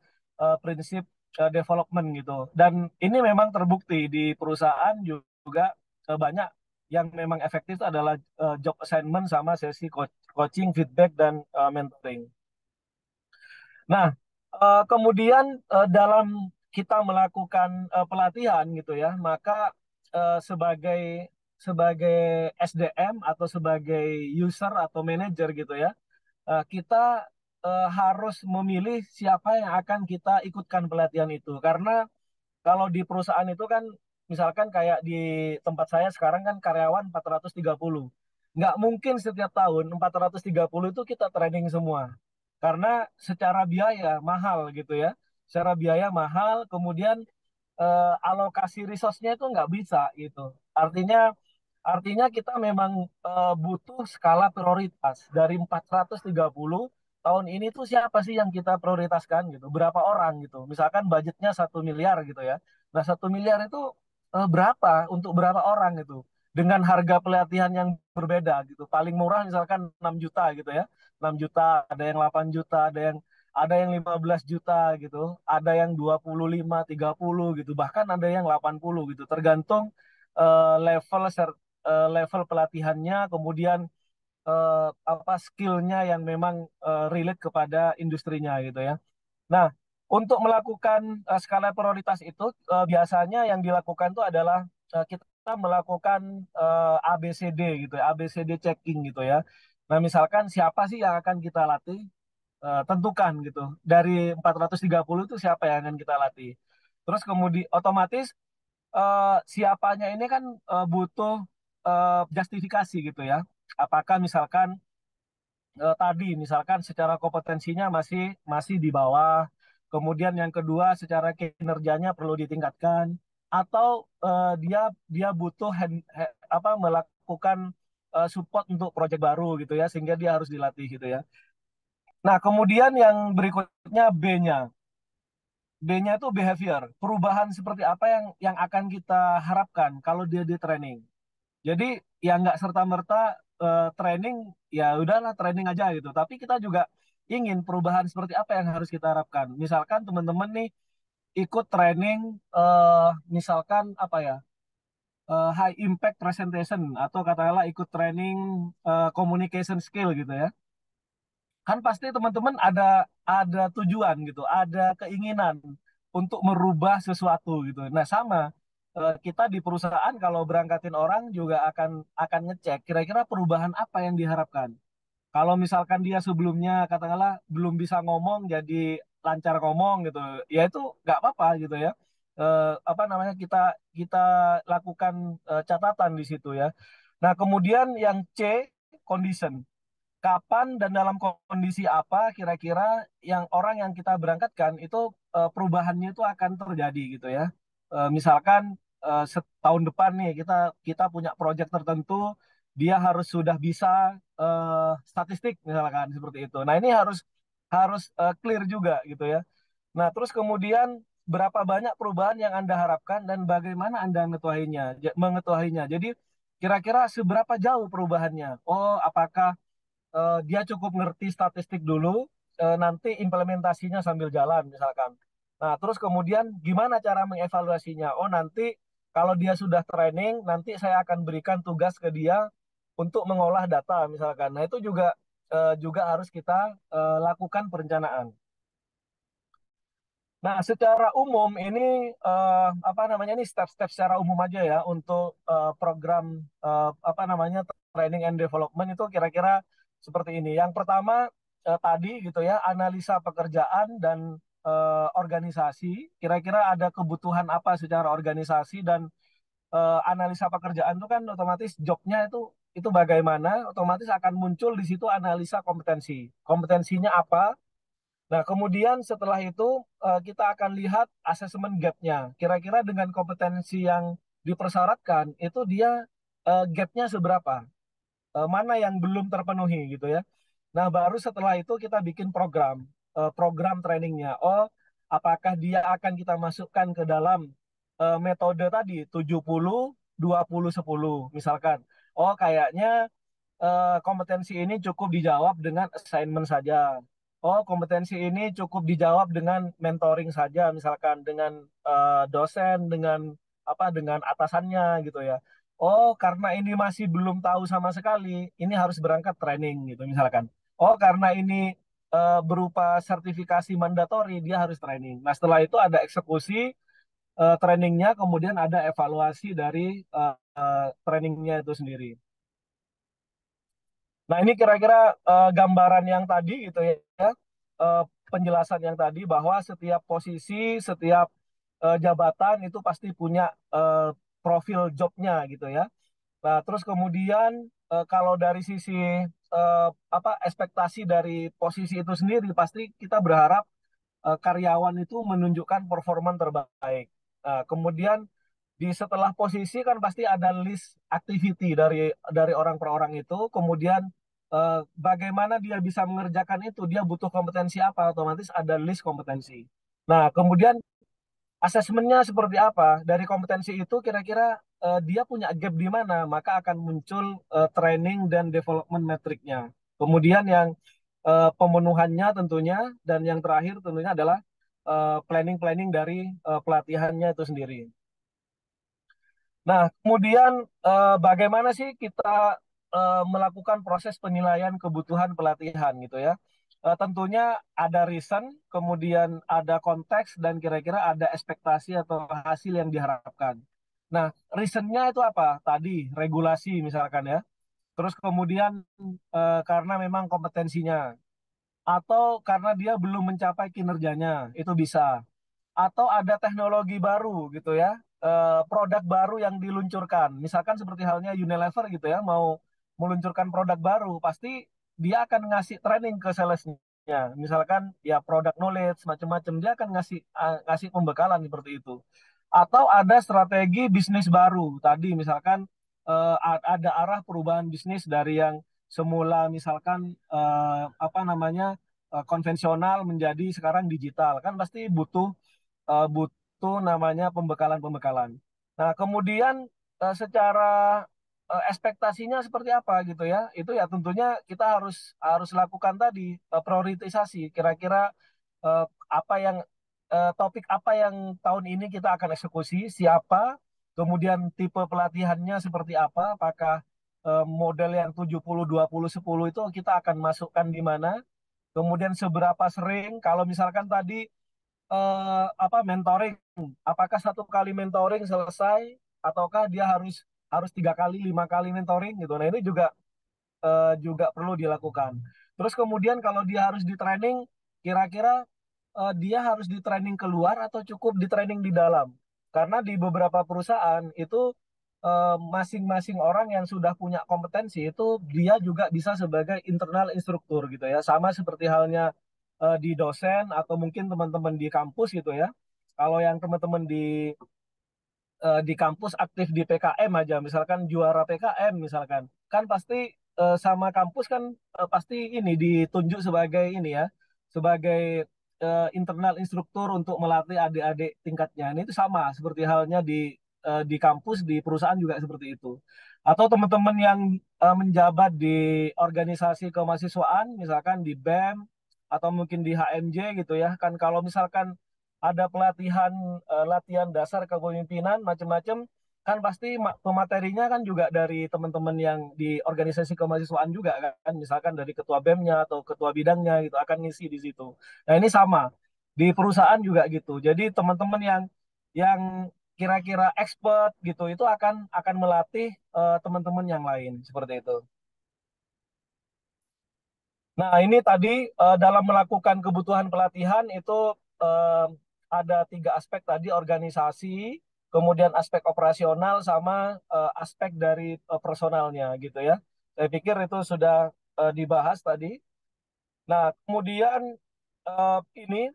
prinsip development gitu. Dan ini memang terbukti di perusahaan juga banyak yang memang efektif itu adalah job assignment sama sesi coaching, feedback dan mentoring. Nah, kemudian dalam kita melakukan pelatihan gitu ya, maka sebagai sebagai SDM atau sebagai user atau manager gitu ya, kita harus memilih siapa yang akan kita ikutkan pelatihan itu. Karena kalau di perusahaan itu kan, misalkan kayak di tempat saya sekarang kan karyawan 430. Nggak mungkin setiap tahun 430 itu kita training semua. Karena secara biaya mahal gitu ya. Secara biaya mahal, kemudian alokasi resource-nya itu nggak bisa gitu. Artinya Artinya kita memang butuh skala prioritas. Dari 430 tahun ini tuh siapa sih yang kita prioritaskan gitu? Berapa orang gitu? Misalkan budgetnya 1 miliar gitu ya. Nah 1 miliar itu berapa untuk berapa orang gitu? Dengan harga pelatihan yang berbeda gitu. Paling murah misalkan 6 juta gitu ya. 6 juta, ada yang 8 juta, ada yang 15 juta gitu. Ada yang 25, 30 gitu. Bahkan ada yang 80 gitu. Tergantung level pelatihannya, kemudian apa skillnya yang memang relate kepada industrinya gitu ya. Nah, untuk melakukan skala prioritas itu biasanya yang dilakukan itu adalah kita melakukan ABCD gitu ya, ABCD checking gitu ya. Nah, misalkan siapa sih yang akan kita latih? Tentukan gitu. Dari 430 itu siapa yang akan kita latih. Terus kemudian otomatis siapanya ini kan butuh justifikasi gitu ya. Apakah misalkan tadi misalkan secara kompetensinya masih masih di bawah, kemudian yang kedua secara kinerjanya perlu ditingkatkan, atau dia dia butuh apa melakukan support untuk proyek baru gitu ya, sehingga dia harus dilatih gitu ya. Nah, kemudian yang berikutnya B-nya. B-nya itu behavior, perubahan seperti apa yang akan kita harapkan kalau dia di training. Jadi ya nggak serta-merta training ya udahlah training aja gitu. Tapi kita juga ingin perubahan seperti apa yang harus kita harapkan. Misalkan teman-teman nih ikut training misalkan apa ya, high impact presentation atau katakanlah ikut training communication skill gitu ya. Kan pasti teman-teman ada tujuan gitu, ada keinginan untuk merubah sesuatu gitu. Nah, sama kita di perusahaan kalau berangkatin orang juga akan ngecek kira-kira perubahan apa yang diharapkan. Kalau misalkan dia sebelumnya katakanlah belum bisa ngomong jadi lancar ngomong gitu, ya itu nggak apa-apa gitu ya. Apa namanya kita kita lakukan catatan di situ ya. Nah, kemudian yang C, condition, kapan dan dalam kondisi apa kira-kira yang orang yang kita berangkatkan itu perubahannya itu akan terjadi gitu ya. Misalkan setahun depan nih kita kita punya proyek tertentu, dia harus sudah bisa statistik misalkan seperti itu. Nah, ini harus harus clear juga gitu ya. Nah, terus kemudian berapa banyak perubahan yang Anda harapkan dan bagaimana Anda mengetahuinya. Jadi kira-kira seberapa jauh perubahannya? Oh, apakah dia cukup ngerti statistik dulu, nanti implementasinya sambil jalan misalkan. Nah, terus kemudian gimana cara mengevaluasinya? Oh, nanti kalau dia sudah training, nanti saya akan berikan tugas ke dia untuk mengolah data misalkan. Nah, itu juga harus kita lakukan perencanaan. Nah, secara umum ini apa namanya ini step-step secara umum aja ya untuk program apa namanya training and development itu kira-kira seperti ini. Yang pertama tadi gitu ya, analisa pekerjaan dan organisasi. Kira-kira ada kebutuhan apa secara organisasi dan analisa pekerjaan itu kan otomatis jobnya itu bagaimana, otomatis akan muncul di situ analisa kompetensi. Kompetensinya apa? Nah, kemudian setelah itu kita akan lihat asesmen gap-nya. Kira-kira dengan kompetensi yang dipersyaratkan, itu dia gap-nya seberapa? Mana yang belum terpenuhi gitu ya. Nah, baru setelah itu kita bikin program trainingnya. Oh, apakah dia akan kita masukkan ke dalam metode tadi 70-20-10 misalkan. Oh, kayaknya kompetensi ini cukup dijawab dengan assignment saja. Oh, kompetensi ini cukup dijawab dengan mentoring saja, misalkan dengan dosen, dengan atasannya gitu ya. Oh, karena ini masih belum tahu sama sekali, ini harus berangkat training gitu misalkan. Oh, karena ini berupa sertifikasi mandatori, dia harus training. Nah, setelah itu ada eksekusi trainingnya, kemudian ada evaluasi dari trainingnya itu sendiri. Nah, ini kira-kira gambaran yang tadi gitu ya, eh, penjelasan yang tadi bahwa setiap posisi, setiap jabatan itu pasti punya profil jobnya gitu ya. Nah, terus kemudian kalau dari sisi apa ekspektasi dari posisi itu sendiri, pasti kita berharap karyawan itu menunjukkan performa terbaik. Nah, kemudian di setelah posisi kan pasti ada list activity dari orang per orang itu, kemudian bagaimana dia bisa mengerjakan itu, dia butuh kompetensi apa, otomatis ada list kompetensi. Nah, kemudian asesmennya seperti apa? Dari kompetensi itu kira-kira dia punya gap di mana, maka akan muncul training dan development metriknya. Kemudian yang pemenuhannya tentunya dan yang terakhir tentunya adalah planning-planning dari pelatihannya itu sendiri. Nah, kemudian bagaimana sih kita melakukan proses penilaian kebutuhan pelatihan gitu ya? Tentunya ada reason, kemudian ada konteks, dan kira-kira ada ekspektasi atau hasil yang diharapkan. Nah, reasonnya itu apa? Tadi regulasi misalkan ya. Terus kemudian karena memang kompetensinya, atau karena dia belum mencapai kinerjanya, itu bisa atau ada teknologi baru gitu ya, produk baru yang diluncurkan. Misalkan seperti halnya Unilever gitu ya, mau meluncurkan produk baru, pasti dia akan ngasih training ke salesnya. Misalkan ya produk knowledge macam-macam, dia akan ngasih pembekalan seperti itu. Atau ada strategi bisnis baru. Tadi misalkan ada arah perubahan bisnis dari yang semula misalkan apa namanya konvensional menjadi sekarang digital, kan pasti butuh butuh namanya pembekalan-pembekalan. Nah, kemudian secara ekspektasinya seperti apa gitu ya? Itu ya tentunya kita harus harus lakukan tadi prioritisasi. Kira-kira eh, apa yang topik apa yang tahun ini kita akan eksekusi, siapa, kemudian tipe pelatihannya seperti apa, apakah model yang 70-20-10 itu kita akan masukkan di mana, kemudian seberapa sering, kalau misalkan tadi apa mentoring, apakah satu kali mentoring selesai ataukah dia harus harus 3 kali 5 kali mentoring gitu. Nah ini juga juga perlu dilakukan. Terus kemudian kalau dia harus di training, kira-kira dia harus di training keluar atau cukup di training di dalam? Karena di beberapa perusahaan itu masing-masing orang yang sudah punya kompetensi itu dia juga bisa sebagai internal instruktur gitu ya. Sama seperti halnya di dosen atau mungkin teman-teman di kampus gitu ya. Kalau yang teman-teman di kampus aktif di PKM aja, misalkan juara PKM misalkan, kan pasti sama kampus kan pasti ini ditunjuk sebagai ini ya, sebagai internal instruktur untuk melatih adik-adik tingkatnya. Ini itu sama seperti halnya di kampus di perusahaan juga seperti itu. Atau teman-teman yang menjabat di organisasi kemahasiswaan, misalkan di BEM atau mungkin di HMJ gitu ya, kan kalau misalkan ada pelatihan latihan dasar kepemimpinan macam-macam kan pasti pematerinya kan juga dari teman-teman yang di organisasi kemahasiswaan juga kan, misalkan dari ketua BEM-nya atau ketua bidangnya gitu akan ngisi di situ. Nah ini sama di perusahaan juga gitu, jadi teman-teman yang kira-kira expert gitu itu akan melatih teman-teman yang lain seperti itu. Nah, ini tadi dalam melakukan kebutuhan pelatihan itu eh, ada 3 aspek tadi, organisasi, kemudian aspek operasional, sama aspek dari personalnya gitu ya. Saya pikir itu sudah dibahas tadi. Nah, kemudian ini,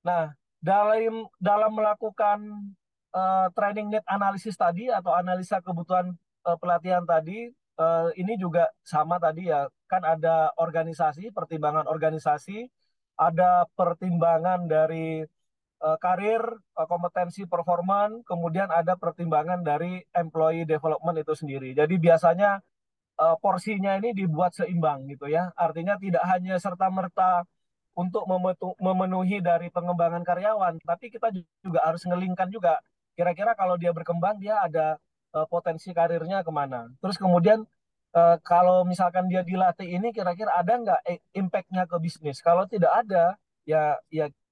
nah dalam dalam melakukan training need analysis tadi atau analisa kebutuhan pelatihan tadi, ini juga sama tadi ya, kan ada organisasi, pertimbangan organisasi, ada pertimbangan dari karir, kompetensi performan, kemudian ada pertimbangan dari employee development itu sendiri. Jadi biasanya porsinya ini dibuat seimbang gitu ya. Artinya tidak hanya serta-merta untuk memenuhi dari pengembangan karyawan, tapi kita juga harus ngelingkan juga. Kira-kira kalau dia berkembang, dia ada potensi karirnya kemana. Terus kemudian kalau misalkan dia dilatih ini, kira-kira ada nggak impact-nya ke bisnis? Kalau tidak ada, ya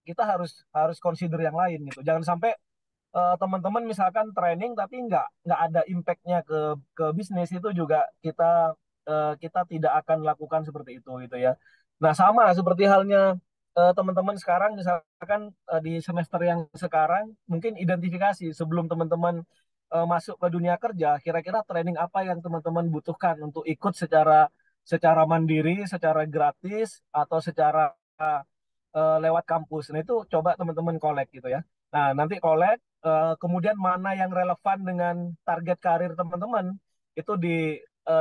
kita harus harus consider yang lain gitu. Jangan sampai teman-teman misalkan training tapi nggak ada impact-nya ke bisnis, itu juga kita kita tidak akan lakukan seperti itu gitu ya. Nah sama seperti halnya teman-teman sekarang misalkan di semester yang sekarang mungkin identifikasi sebelum teman-teman masuk ke dunia kerja, kira-kira training apa yang teman-teman butuhkan untuk ikut secara secara mandiri, secara gratis atau secara lewat kampus. Nah itu coba teman-teman kolek gitu ya. Nah nanti kolek, kemudian mana yang relevan dengan target karir teman-teman itu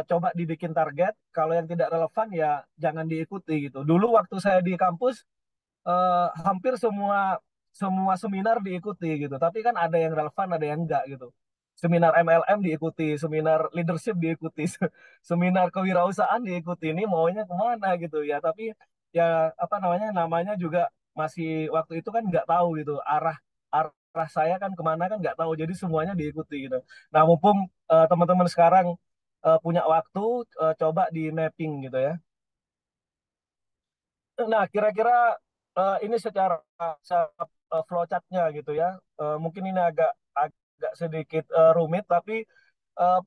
coba dibikin target. Kalau yang tidak relevan ya jangan diikuti gitu. Dulu waktu saya di kampus hampir semua semua seminar diikuti gitu. Tapi kan ada yang relevan, ada yang enggak gitu. Seminar MLM diikuti, seminar leadership diikuti, seminar kewirausahaan diikuti. Ini maunya kemana gitu ya. Tapi ya apa namanya, namanya juga masih waktu itu kan nggak tahu gitu arah arah saya kan kemana kan nggak tahu. Jadi semuanya diikuti gitu. Nah mumpung teman-teman sekarang punya waktu, coba di mapping gitu ya. Nah, kira-kira ini secara, secara flowchart-nya gitu ya. Mungkin ini agak agak sedikit rumit, tapi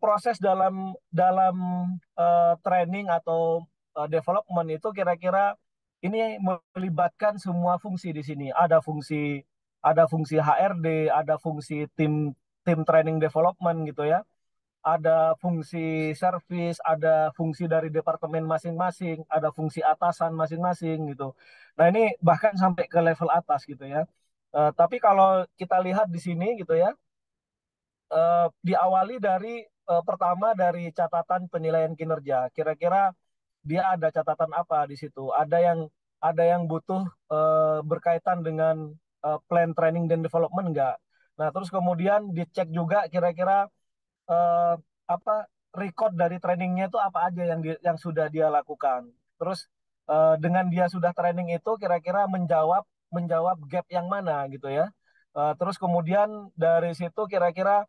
proses dalam dalam training atau development itu kira-kira ini melibatkan semua fungsi di sini. Ada fungsi HRD, ada fungsi tim tim training development gitu ya, ada fungsi service, ada fungsi dari departemen masing-masing, ada fungsi atasan masing-masing gitu. Nah ini bahkan sampai ke level atas gitu ya. Tapi kalau kita lihat di sini gitu ya, diawali dari pertama dari catatan penilaian kinerja. Kira-kira dia ada catatan apa di situ? Ada yang butuh berkaitan dengan plan training dan development enggak. Nah, terus kemudian dicek juga kira-kira eh, apa record dari trainingnya itu apa aja yang sudah dia lakukan. Terus dengan dia sudah training itu kira-kira menjawab menjawab gap yang mana gitu ya. Terus kemudian dari situ kira-kira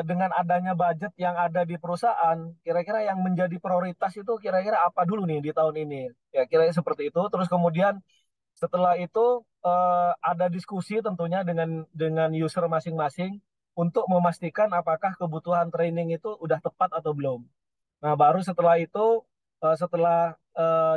dengan adanya budget yang ada di perusahaan, kira-kira yang menjadi prioritas itu kira-kira apa dulu nih di tahun ini? Ya, kira-kira seperti itu. Terus kemudian setelah itu ada diskusi tentunya dengan user masing-masing untuk memastikan apakah kebutuhan training itu udah tepat atau belum. Nah, baru setelah itu, setelah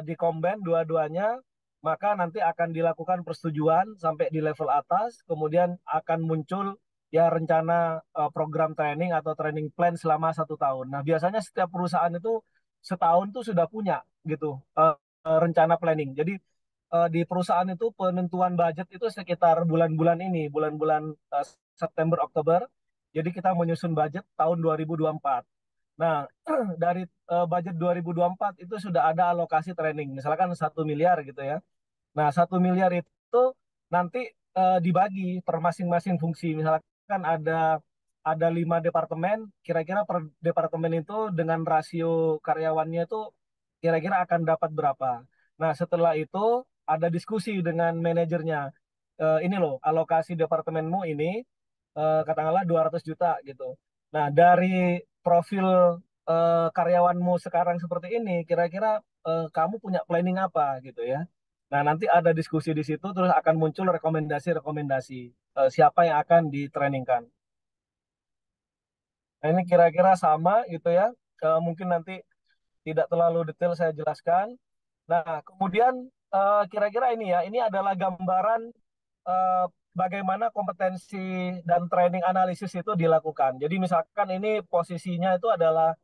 dikombin dua-duanya, maka nanti akan dilakukan persetujuan sampai di level atas, kemudian akan muncul ya rencana program training atau training plan selama 1 tahun. Nah, biasanya setiap perusahaan itu setahun tuh sudah punya gitu rencana planning. Jadi di perusahaan itu penentuan budget itu sekitar bulan-bulan ini, bulan-bulan September, Oktober. Jadi kita menyusun budget tahun 2024. Nah, dari budget 2024 itu sudah ada alokasi training, misalkan 1 miliar gitu ya. Nah, 1 miliar itu nanti dibagi per masing-masing fungsi. Misalkan ada 5 departemen, kira-kira per departemen itu dengan rasio karyawannya itu kira-kira akan dapat berapa. Nah, setelah itu ada diskusi dengan manajernya. Ini loh, alokasi departemenmu ini katakanlah 200 juta gitu. Nah, dari profil karyawanmu sekarang seperti ini, kira-kira kamu punya planning apa gitu ya. Nah, nanti ada diskusi di situ, terus akan muncul rekomendasi-rekomendasi siapa yang akan ditrainingkan. Nah, ini kira-kira sama gitu ya. Mungkin nanti tidak terlalu detail saya jelaskan. Nah, kemudian kira-kira ini ya, ini adalah gambaran eh, bagaimana kompetensi dan training analisis itu dilakukan. Jadi misalkan ini posisinya itu adalah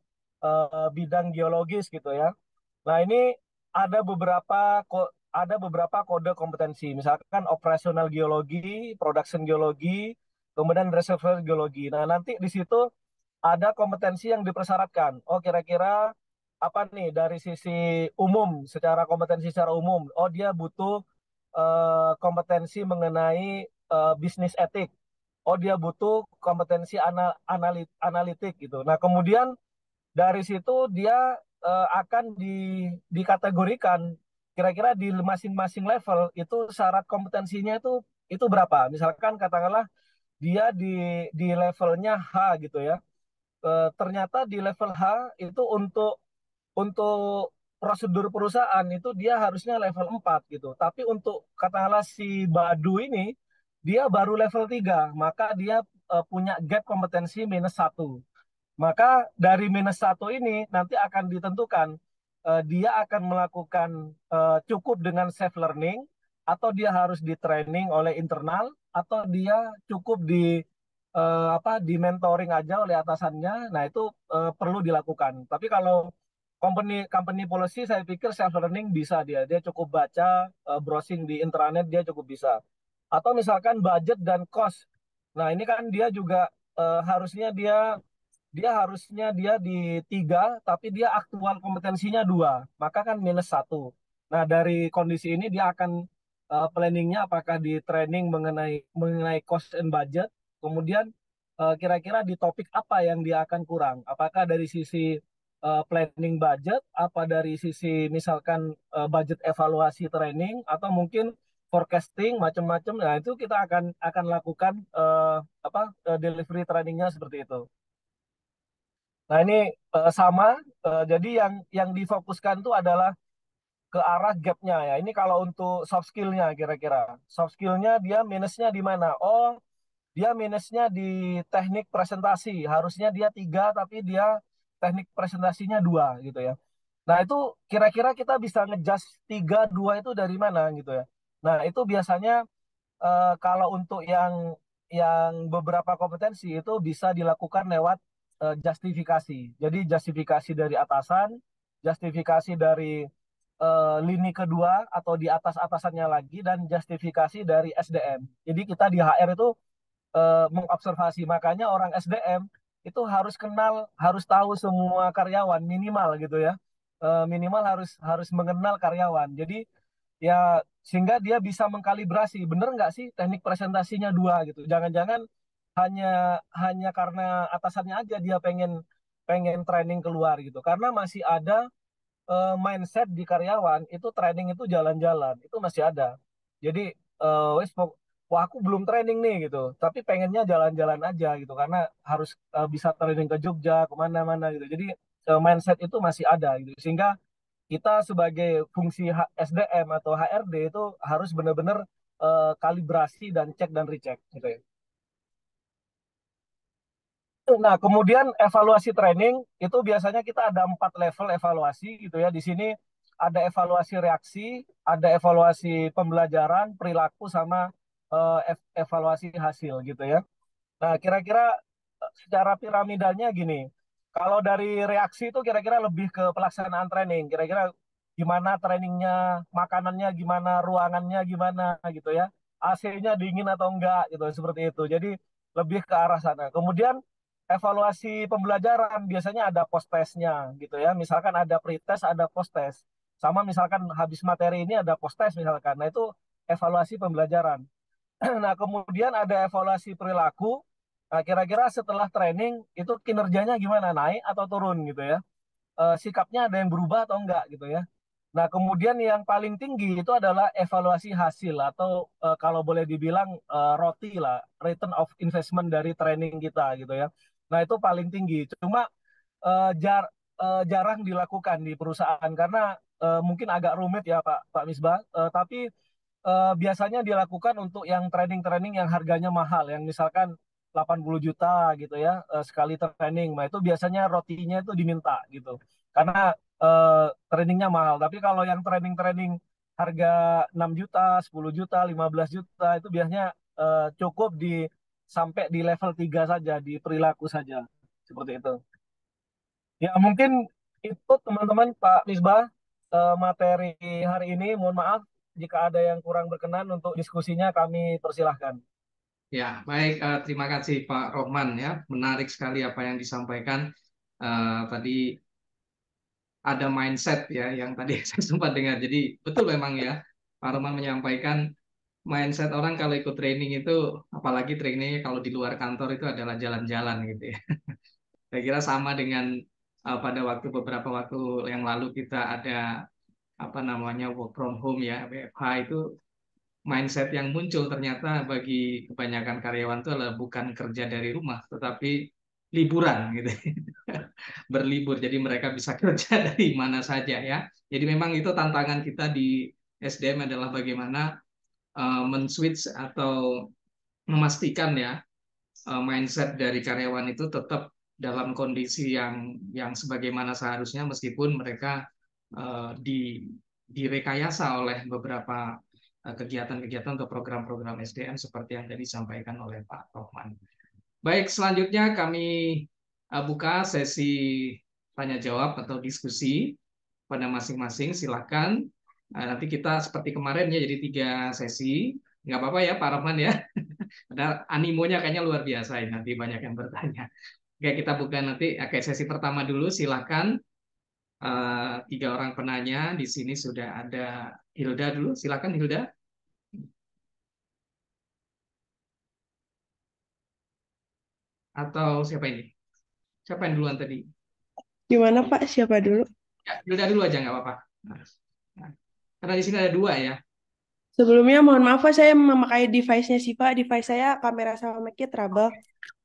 bidang geologis gitu ya. Nah, ini ada beberapa kode kompetensi, misalkan operasional geologi, production geologi, kemudian reservoir geologi. Nah, nanti di situ ada kompetensi yang dipersyaratkan. Oh, kira-kira apa nih dari sisi umum, secara kompetensi secara umum. Oh, dia butuh kompetensi mengenai bisnis etik. Oh, dia butuh kompetensi analitik gitu. Nah, kemudian dari situ dia akan dikategorikan kira-kira di masing-masing level itu syarat kompetensinya itu berapa. Misalkan katakanlah dia di levelnya H gitu ya. Ternyata di level H itu untuk prosedur perusahaan itu dia harusnya level 4 gitu. Tapi untuk katakanlah si Badu ini dia baru level 3, maka dia punya gap kompetensi -1. Maka dari -1 ini nanti akan ditentukan dia akan melakukan cukup dengan self learning atau dia harus di training oleh internal atau dia cukup di mentoring aja oleh atasannya. Nah, itu perlu dilakukan. Tapi kalau company company policy saya pikir self learning bisa dia cukup baca browsing di intranet dia cukup bisa. Atau misalkan budget dan cost. Nah, ini kan dia juga harusnya dia di 3 tapi dia aktual kompetensinya 2 maka kan -1. Nah, dari kondisi ini dia akan planningnya apakah di training mengenai mengenai cost and budget, kemudian kira-kira di topik apa yang dia akan kurang, apakah dari sisi planning budget, apa dari sisi misalkan budget evaluasi training, atau mungkin forecasting macam-macam. Nah, itu kita akan lakukan delivery trainingnya seperti itu. Nah, ini sama. Jadi yang difokuskan itu adalah ke arah gapnya ya. Ini kalau untuk soft skillnya kira-kira. Soft skillnya dia minusnya di mana? Oh, dia minusnya di teknik presentasi. Harusnya dia 3 tapi dia teknik presentasinya 2 gitu ya. Nah, itu kira-kira kita bisa ngejudge 3, 2 itu dari mana gitu ya. Nah, itu biasanya kalau untuk yang beberapa kompetensi itu bisa dilakukan lewat justifikasi. Jadi justifikasi dari atasan, justifikasi dari lini kedua atau di atas atasannya lagi, dan justifikasi dari SDM. Jadi kita di HR itu mengobservasi, makanya orang SDM itu harus kenal, harus tahu semua karyawan minimal gitu ya. Minimal harus harus mengenal karyawan. Jadi ya sehingga dia bisa mengkalibrasi bener nggak sih teknik presentasinya dua gitu. Jangan-jangan hanya hanya karena atasannya aja dia pengen pengen training keluar gitu. Karena masih ada mindset di karyawan itu training itu jalan-jalan itu masih ada. Jadi wah aku belum training nih gitu, tapi pengennya jalan-jalan aja gitu karena harus bisa training ke Jogja kemana-mana gitu. Jadi mindset itu masih ada gitu sehingga kita sebagai fungsi SDM atau HRD itu harus benar-benar kalibrasi dan cek dan recheck gitu ya. Nah, kemudian evaluasi training itu biasanya kita ada 4 level evaluasi gitu ya. Di sini ada evaluasi reaksi, ada evaluasi pembelajaran, perilaku, sama evaluasi hasil gitu ya. Nah, kira-kira secara piramidalnya gini. Kalau dari reaksi itu kira-kira lebih ke pelaksanaan training. Kira-kira gimana trainingnya, makanannya gimana, ruangannya gimana gitu ya. AC-nya dingin atau enggak gitu, seperti itu. Jadi lebih ke arah sana. Kemudian evaluasi pembelajaran biasanya ada post testnya gitu ya. Misalkan ada pre-test, ada post test. Sama misalkan habis materi ini ada post test misalkan. Nah itu evaluasi pembelajaran. Nah, kemudian ada evaluasi perilaku. Nah, kira-kira setelah training itu kinerjanya gimana? Naik atau turun gitu ya? Sikapnya ada yang berubah atau enggak gitu ya? Nah, kemudian yang paling tinggi itu adalah evaluasi hasil atau kalau boleh dibilang ROTI lah, return of investment dari training kita gitu ya. Nah, itu paling tinggi. Cuma eh, jar, jarang dilakukan di perusahaan karena mungkin agak rumit ya Pak Misbah. Tapi biasanya dilakukan untuk yang training-training yang harganya mahal, yang misalkan 80 juta gitu ya sekali training. Nah itu biasanya rotinya itu diminta gitu, karena trainingnya mahal. Tapi kalau yang training-training harga 6 juta, 10 juta, 15 juta itu biasanya cukup di sampai di level 3 saja, di perilaku saja. Seperti itu. Ya mungkin itu teman-teman Pak Misbah materi hari ini. Mohon maaf jika ada yang kurang berkenan untuk diskusinya kami persilahkan. Ya, baik. Terima kasih Pak Rohman ya. Menarik sekali apa yang disampaikan. Tadi ada mindset ya yang tadi saya sempat dengar. Jadi betul memang ya, Pak Rohman menyampaikan mindset orang kalau ikut training itu, apalagi trainingnya kalau di luar kantor itu adalah jalan-jalan gitu ya. Saya kira sama dengan pada waktu beberapa waktu yang lalu kita ada apa namanya work from home ya, WFH itu mindset yang muncul ternyata bagi kebanyakan karyawan itu adalah bukan kerja dari rumah, tetapi liburan gitu. Berlibur, jadi mereka bisa kerja dari mana saja ya. Jadi memang itu tantangan kita di SDM adalah bagaimana men-switch atau memastikan ya mindset dari karyawan itu tetap dalam kondisi yang sebagaimana seharusnya meskipun mereka di direkayasa oleh beberapa kegiatan-kegiatan atau program-program SDM seperti yang tadi disampaikan oleh Pak Rohman. Baik, selanjutnya kami buka sesi tanya jawab atau diskusi pada masing-masing. Silakan. Nanti kita seperti kemarin ya, jadi 3 sesi. Nggak apa-apa ya, Pak Rahman ya. Ada animonya kayaknya luar biasa ya, nanti banyak yang bertanya. Oke, kita buka nanti. Oke, sesi pertama dulu. Silakan. 3 orang penanya. Di sini sudah ada Hilda dulu. Silakan Hilda. Atau siapa ini? Siapa yang duluan tadi? Gimana Pak? Siapa dulu? Ya, Hilda dulu aja nggak apa-apa. Nah, nah. Karena di sini ada 2 ya. Sebelumnya mohon maaf Pak, saya memakai device-nya sih Pak. Device saya kamera sama mic-nya trouble.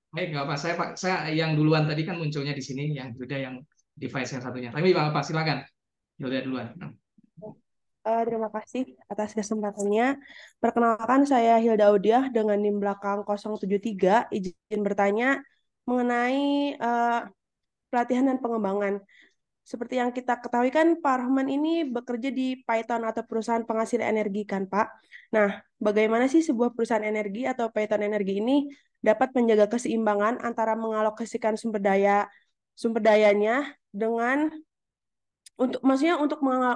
Baik, nggak apa. Saya yang duluan tadi kan munculnya di sini, yang Hilda yang device yang satunya. Tapi nggak apa, silakan. Hilda duluan. Terima kasih atas kesempatannya. Perkenalkan saya Hilda Audiah dengan NIM belakang 073. Izin bertanya mengenai pelatihan dan pengembangan. Seperti yang kita ketahui kan Pak Rahman ini bekerja di Python atau perusahaan penghasil energi kan Pak. Nah, bagaimana sih sebuah perusahaan energi atau Python energi ini dapat menjaga keseimbangan antara mengalokasikan sumber dayanya dengan untuk maksudnya untuk mohon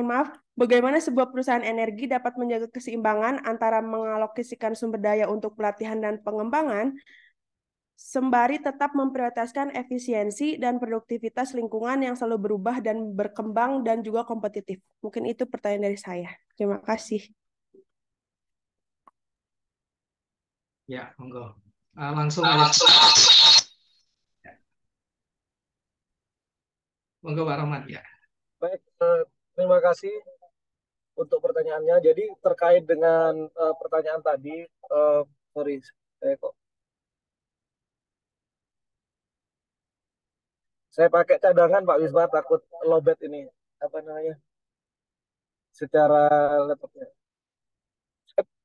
maaf, bagaimana sebuah perusahaan energi dapat menjaga keseimbangan antara mengalokasikan sumber daya untuk pelatihan dan pengembangan sembari tetap memprioritaskan efisiensi dan produktivitas lingkungan yang selalu berubah dan berkembang dan juga kompetitif. Mungkin itu pertanyaan dari saya. Terima kasih. Ya, monggo. Langsung aja. Monggo Pak Rahman ya. Baik, terima kasih untuk pertanyaannya. Jadi terkait dengan pertanyaan tadi, sorry, saya pakai cadangan Pak Wisma, takut lowbat ini apa namanya secara laptopnya.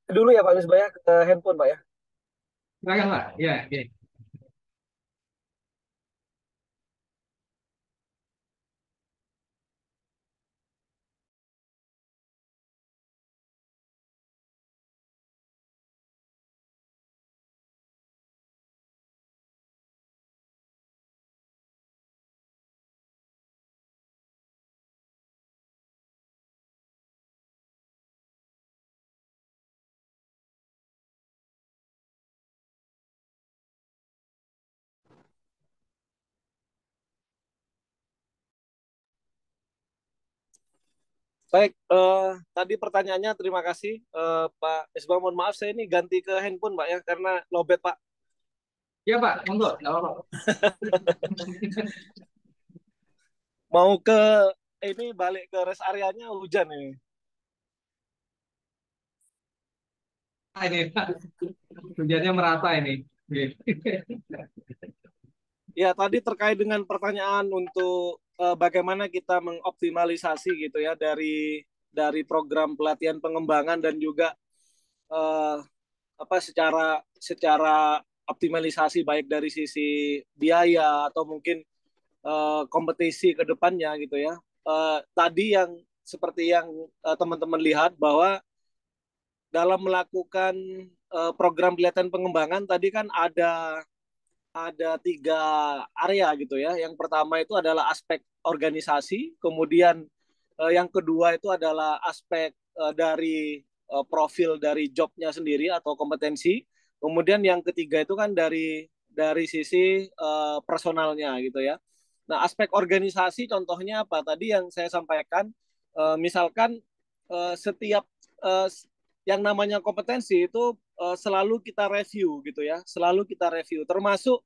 Dulu ya Pak Wisma ya ke handphone Pak ya. Silakan Pak. Ya, oke. Baik, tadi pertanyaannya terima kasih Pak Isbah. Mohon maaf saya ini ganti ke handphone Pak ya karena lowbat Pak. Ya Pak, monggo. Nggak apa-apa. Mau ke ini balik ke rest areanya hujan ini. Ini Pak, hujannya merata ini. Oke. Ya, tadi terkait dengan pertanyaan untuk bagaimana kita mengoptimalisasi gitu ya dari program pelatihan pengembangan dan juga eh, apa secara optimalisasi baik dari sisi biaya atau mungkin kompetisi ke depannya gitu ya. Tadi yang seperti yang teman-teman lihat bahwa dalam melakukan program pelatihan pengembangan tadi kan ada tiga area gitu ya. Yang pertama itu adalah aspek organisasi, kemudian yang kedua itu adalah aspek dari profil dari jobnya sendiri atau kompetensi, kemudian yang ketiga itu kan dari sisi personalnya gitu ya. Nah, aspek organisasi contohnya apa? Tadi yang saya sampaikan, misalkan setiap uh, yang namanya kompetensi itu selalu kita review gitu ya, selalu kita review, termasuk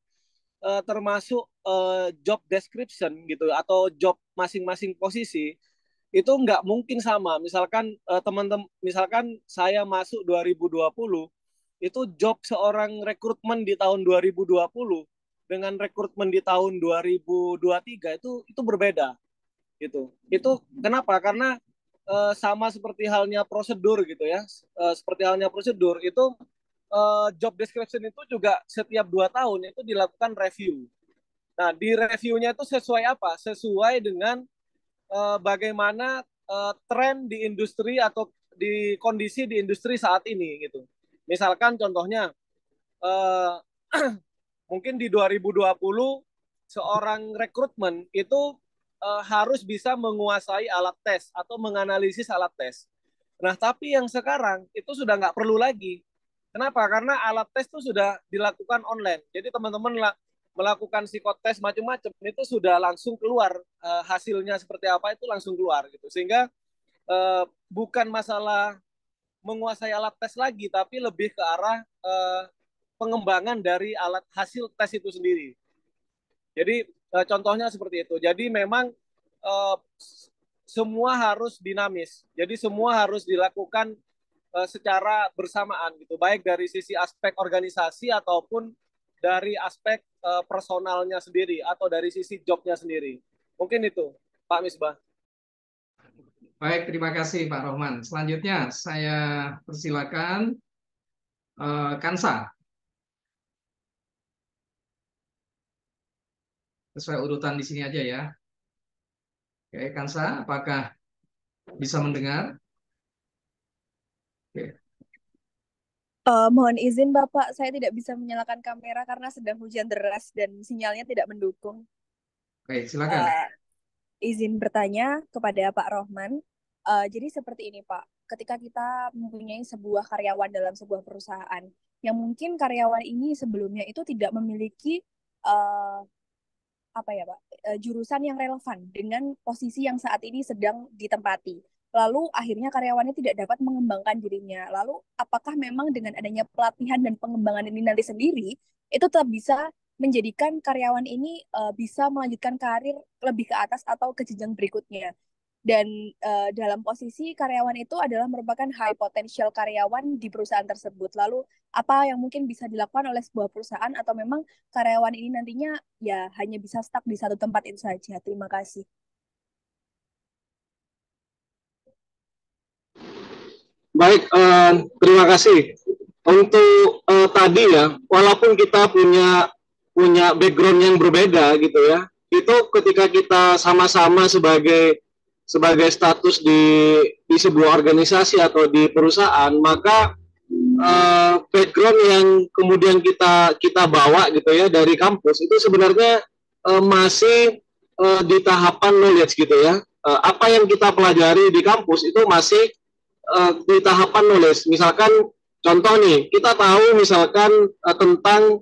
job description gitu atau job masing-masing posisi itu nggak mungkin sama. Misalkan saya masuk 2020 itu job seorang rekrutmen di tahun 2020 dengan rekrutmen di tahun 2023 itu berbeda gitu. Itu kenapa? Karena sama seperti halnya prosedur gitu ya. Seperti halnya prosedur itu job description itu juga setiap 2 tahun itu dilakukan review. Nah, di reviewnya itu sesuai apa? Sesuai dengan bagaimana tren di industri atau di kondisi di industri saat ini gitu. Misalkan contohnya uh, mungkin di 2020 seorang rekrutmen itu harus bisa menguasai alat tes atau menganalisis alat tes. Nah, tapi yang sekarang itu sudah nggak perlu lagi. Kenapa? Karena alat tes itu sudah dilakukan online. Jadi teman-teman melakukan psikotes macam-macam itu sudah langsung keluar hasilnya seperti apa itu langsung keluar gitu. Sehingga bukan masalah menguasai alat tes lagi, tapi lebih ke arah pengembangan dari alat hasil tes itu sendiri. Jadi contohnya seperti itu. Jadi memang uh, semua harus dinamis. Jadi semua harus dilakukan secara bersamaan gitu, baik dari sisi aspek organisasi ataupun dari aspek personalnya sendiri atau dari sisi jobnya sendiri. Mungkin itu, Pak Misbah. Baik, terima kasih Pak Rohman. Selanjutnya saya persilakan Kansa. Sesuai urutan di sini aja ya. Oke, Kansa, apakah bisa mendengar? Oke. Mohon izin Bapak, saya tidak bisa menyalakan kamera karena sedang hujan deras dan sinyalnya tidak mendukung. Oke, silakan. Izin bertanya kepada Pak Rohman. Jadi seperti ini Pak, ketika kita mempunyai sebuah karyawan dalam sebuah perusahaan, yang mungkin karyawan ini sebelumnya itu tidak memiliki eh, apa ya Pak, jurusan yang relevan dengan posisi yang saat ini sedang ditempati. Lalu akhirnya karyawannya tidak dapat mengembangkan dirinya. Lalu apakah memang dengan adanya pelatihan dan pengembangan ini nanti sendiri, itu tetap bisa menjadikan karyawan ini bisa melanjutkan karir lebih ke atas atau ke jenjang berikutnya? Dan dalam posisi karyawan itu adalah merupakan high potential karyawan di perusahaan tersebut. Lalu apa yang mungkin bisa dilakukan oleh sebuah perusahaan atau memang karyawan ini nantinya ya hanya bisa stuck di satu tempat itu saja. Terima kasih. Baik, terima kasih. Untuk tadi ya, walaupun kita punya background yang berbeda gitu ya, itu ketika kita sama-sama sebagai status di sebuah organisasi atau di perusahaan, maka background yang kemudian kita bawa gitu ya dari kampus itu sebenarnya masih di tahapan knowledge gitu ya. Apa yang kita pelajari di kampus itu masih di tahapan knowledge. Misalkan contoh nih, kita tahu misalkan tentang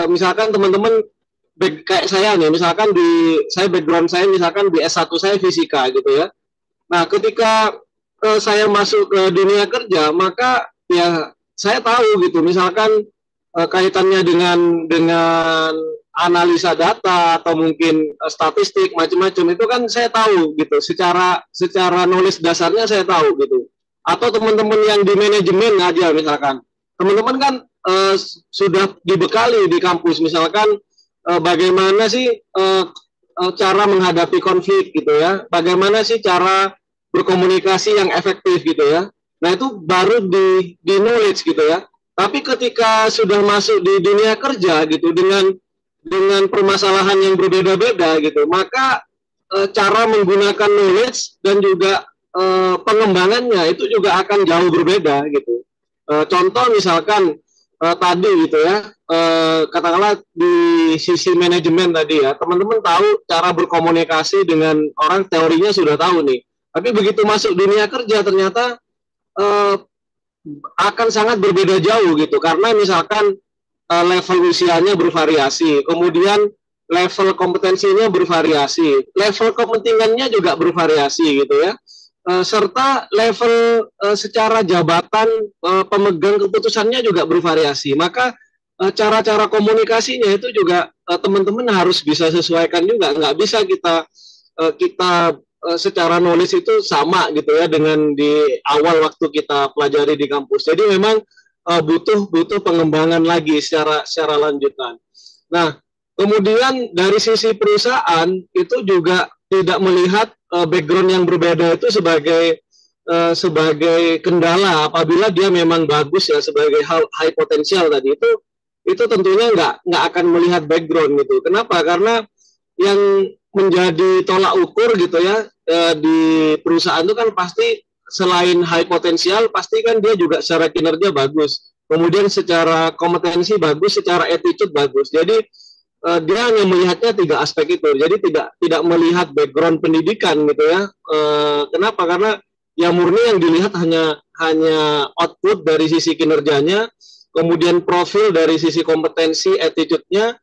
misalkan teman-teman kayak saya nih, misalkan saya background saya misalkan di S1 saya fisika gitu ya. Nah, ketika saya masuk ke dunia kerja, maka ya saya tahu gitu, misalkan kaitannya dengan analisa data atau mungkin statistik macam-macam itu kan saya tahu gitu, secara knowledge dasarnya saya tahu gitu. Atau teman-teman yang di manajemen aja misalkan, teman-teman kan sudah dibekali di kampus misalkan bagaimana sih cara menghadapi konflik gitu ya, bagaimana sih cara berkomunikasi yang efektif gitu ya. Nah itu baru di knowledge gitu ya. Tapi ketika sudah masuk di dunia kerja gitu dengan permasalahan yang berbeda-beda gitu, maka cara menggunakan knowledge dan juga pengembangannya itu juga akan jauh berbeda gitu. Contoh misalkan tadi gitu ya, katakanlah di sisi manajemen tadi ya, teman-teman tahu cara berkomunikasi dengan orang, teorinya sudah tahu nih. Tapi begitu masuk dunia kerja ternyata eh, akan sangat berbeda jauh gitu, karena misalkan level usianya bervariasi, kemudian level kompetensinya bervariasi, level kepentingannya juga bervariasi gitu ya, serta level secara jabatan pemegang keputusannya juga bervariasi. Maka cara-cara komunikasinya itu juga teman-teman harus bisa sesuaikan juga, nggak bisa kita secara knowledge itu sama gitu ya dengan di awal waktu kita pelajari di kampus. Jadi memang butuh pengembangan lagi secara lanjutan. Nah, kemudian dari sisi perusahaan itu juga tidak melihat background yang berbeda itu sebagai kendala apabila dia memang bagus ya, sebagai high potential tadi itu tentunya nggak akan melihat background gitu. Kenapa? Karena yang menjadi tolak ukur gitu ya di perusahaan itu kan pasti selain high potensial, pasti kan dia juga secara kinerja bagus, kemudian secara kompetensi bagus, secara attitude bagus. Jadi dia hanya melihatnya 3 aspek itu. Jadi tidak melihat background pendidikan gitu ya. Kenapa? Karena ya murni yang dilihat hanya output dari sisi kinerjanya, kemudian profil dari sisi kompetensi, attitude-nya,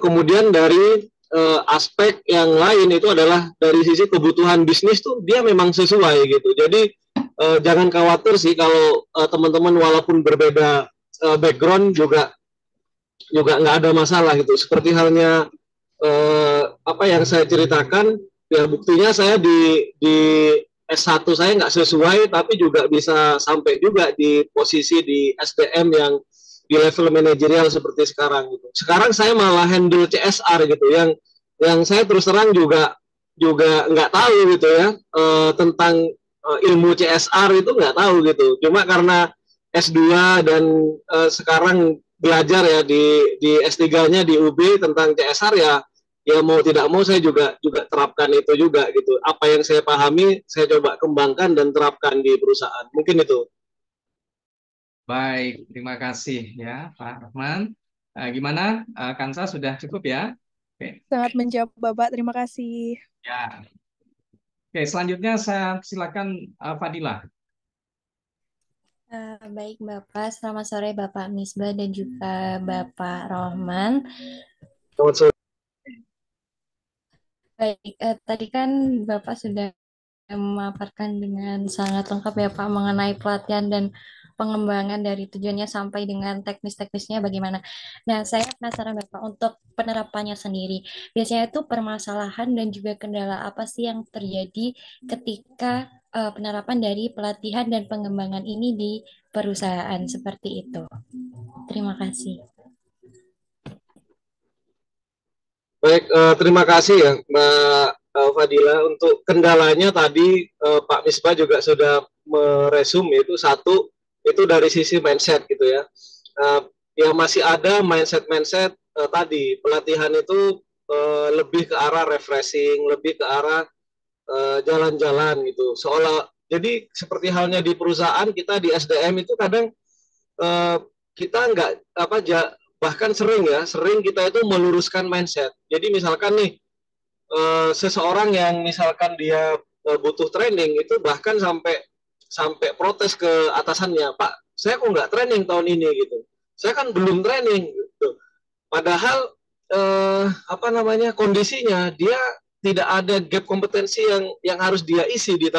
kemudian dari aspek yang lain itu adalah dari sisi kebutuhan bisnis tuh dia memang sesuai gitu. Jadi jangan khawatir sih kalau teman-teman walaupun berbeda background juga nggak ada masalah gitu. Seperti halnya apa yang saya ceritakan, ya buktinya saya di S1 saya nggak sesuai, tapi juga bisa sampai juga di posisi di SDM yang di level manajerial seperti sekarang gitu. Sekarang saya malah handle CSR gitu, yang saya terus terang juga nggak tahu gitu ya tentang ilmu CSR itu nggak tahu gitu. Cuma karena S2 dan sekarang belajar ya di S3-nya di UB tentang CSR ya mau tidak mau saya juga terapkan itu juga gitu. Apa yang saya pahami saya coba kembangkan dan terapkan di perusahaan. Mungkin itu. Baik, terima kasih ya Pak Rahman. Gimana, Kansa sudah cukup ya? Oke. Sangat menjawab Bapak, terima kasih. Ya. Oke, selanjutnya saya silakan Fadilah. Baik Bapak, selamat sore Bapak Misbah dan juga Bapak Rohman. Selamat sore. Baik, tadi kan Bapak sudah memaparkan dengan sangat lengkap ya Pak mengenai pelatihan dan pengembangan dari tujuannya sampai dengan teknis-teknisnya bagaimana. Nah, saya penasaran Bapak untuk penerapannya sendiri. Biasanya itu permasalahan dan juga kendala apa sih yang terjadi ketika penerapan dari pelatihan dan pengembangan ini di perusahaan seperti itu. Terima kasih. Baik, terima kasih ya Mbak Fadila. Untuk kendalanya tadi Pak Misbah juga sudah meresum, itu satu, itu dari sisi mindset gitu ya. Ya masih ada mindset tadi pelatihan itu lebih ke arah refreshing, lebih ke arah jalan-jalan gitu. Jadi seperti halnya di perusahaan kita di SDM itu kadang eh, kita nggak bahkan sering kita itu meluruskan mindset. Jadi misalkan nih seseorang yang misalkan dia butuh training itu bahkan sampai sampai protes ke atasannya, Pak, saya kok nggak training tahun ini gitu. Saya kan belum training gitu. Padahal kondisinya dia tidak ada gap kompetensi yang harus dia isi di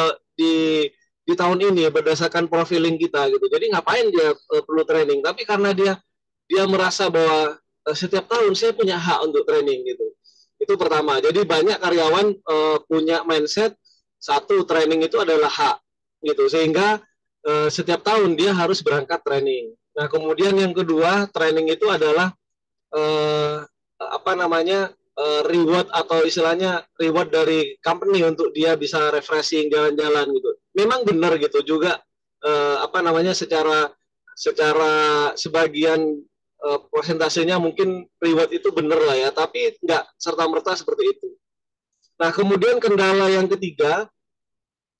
tahun ini berdasarkan profiling kita gitu. Jadi ngapain dia perlu training? Tapi karena dia merasa bahwa setiap tahun saya punya hak untuk training gitu. Itu pertama. Jadi banyak karyawan punya mindset satu, training itu adalah hak gitu. Sehingga setiap tahun dia harus berangkat training. Nah, kemudian yang kedua, training itu adalah eh, reward atau istilahnya reward dari company untuk dia bisa refreshing, jalan-jalan gitu. Memang benar gitu juga secara sebagian persentasenya mungkin reward itu benar lah ya, tapi nggak serta-merta seperti itu. Nah, kemudian kendala yang ketiga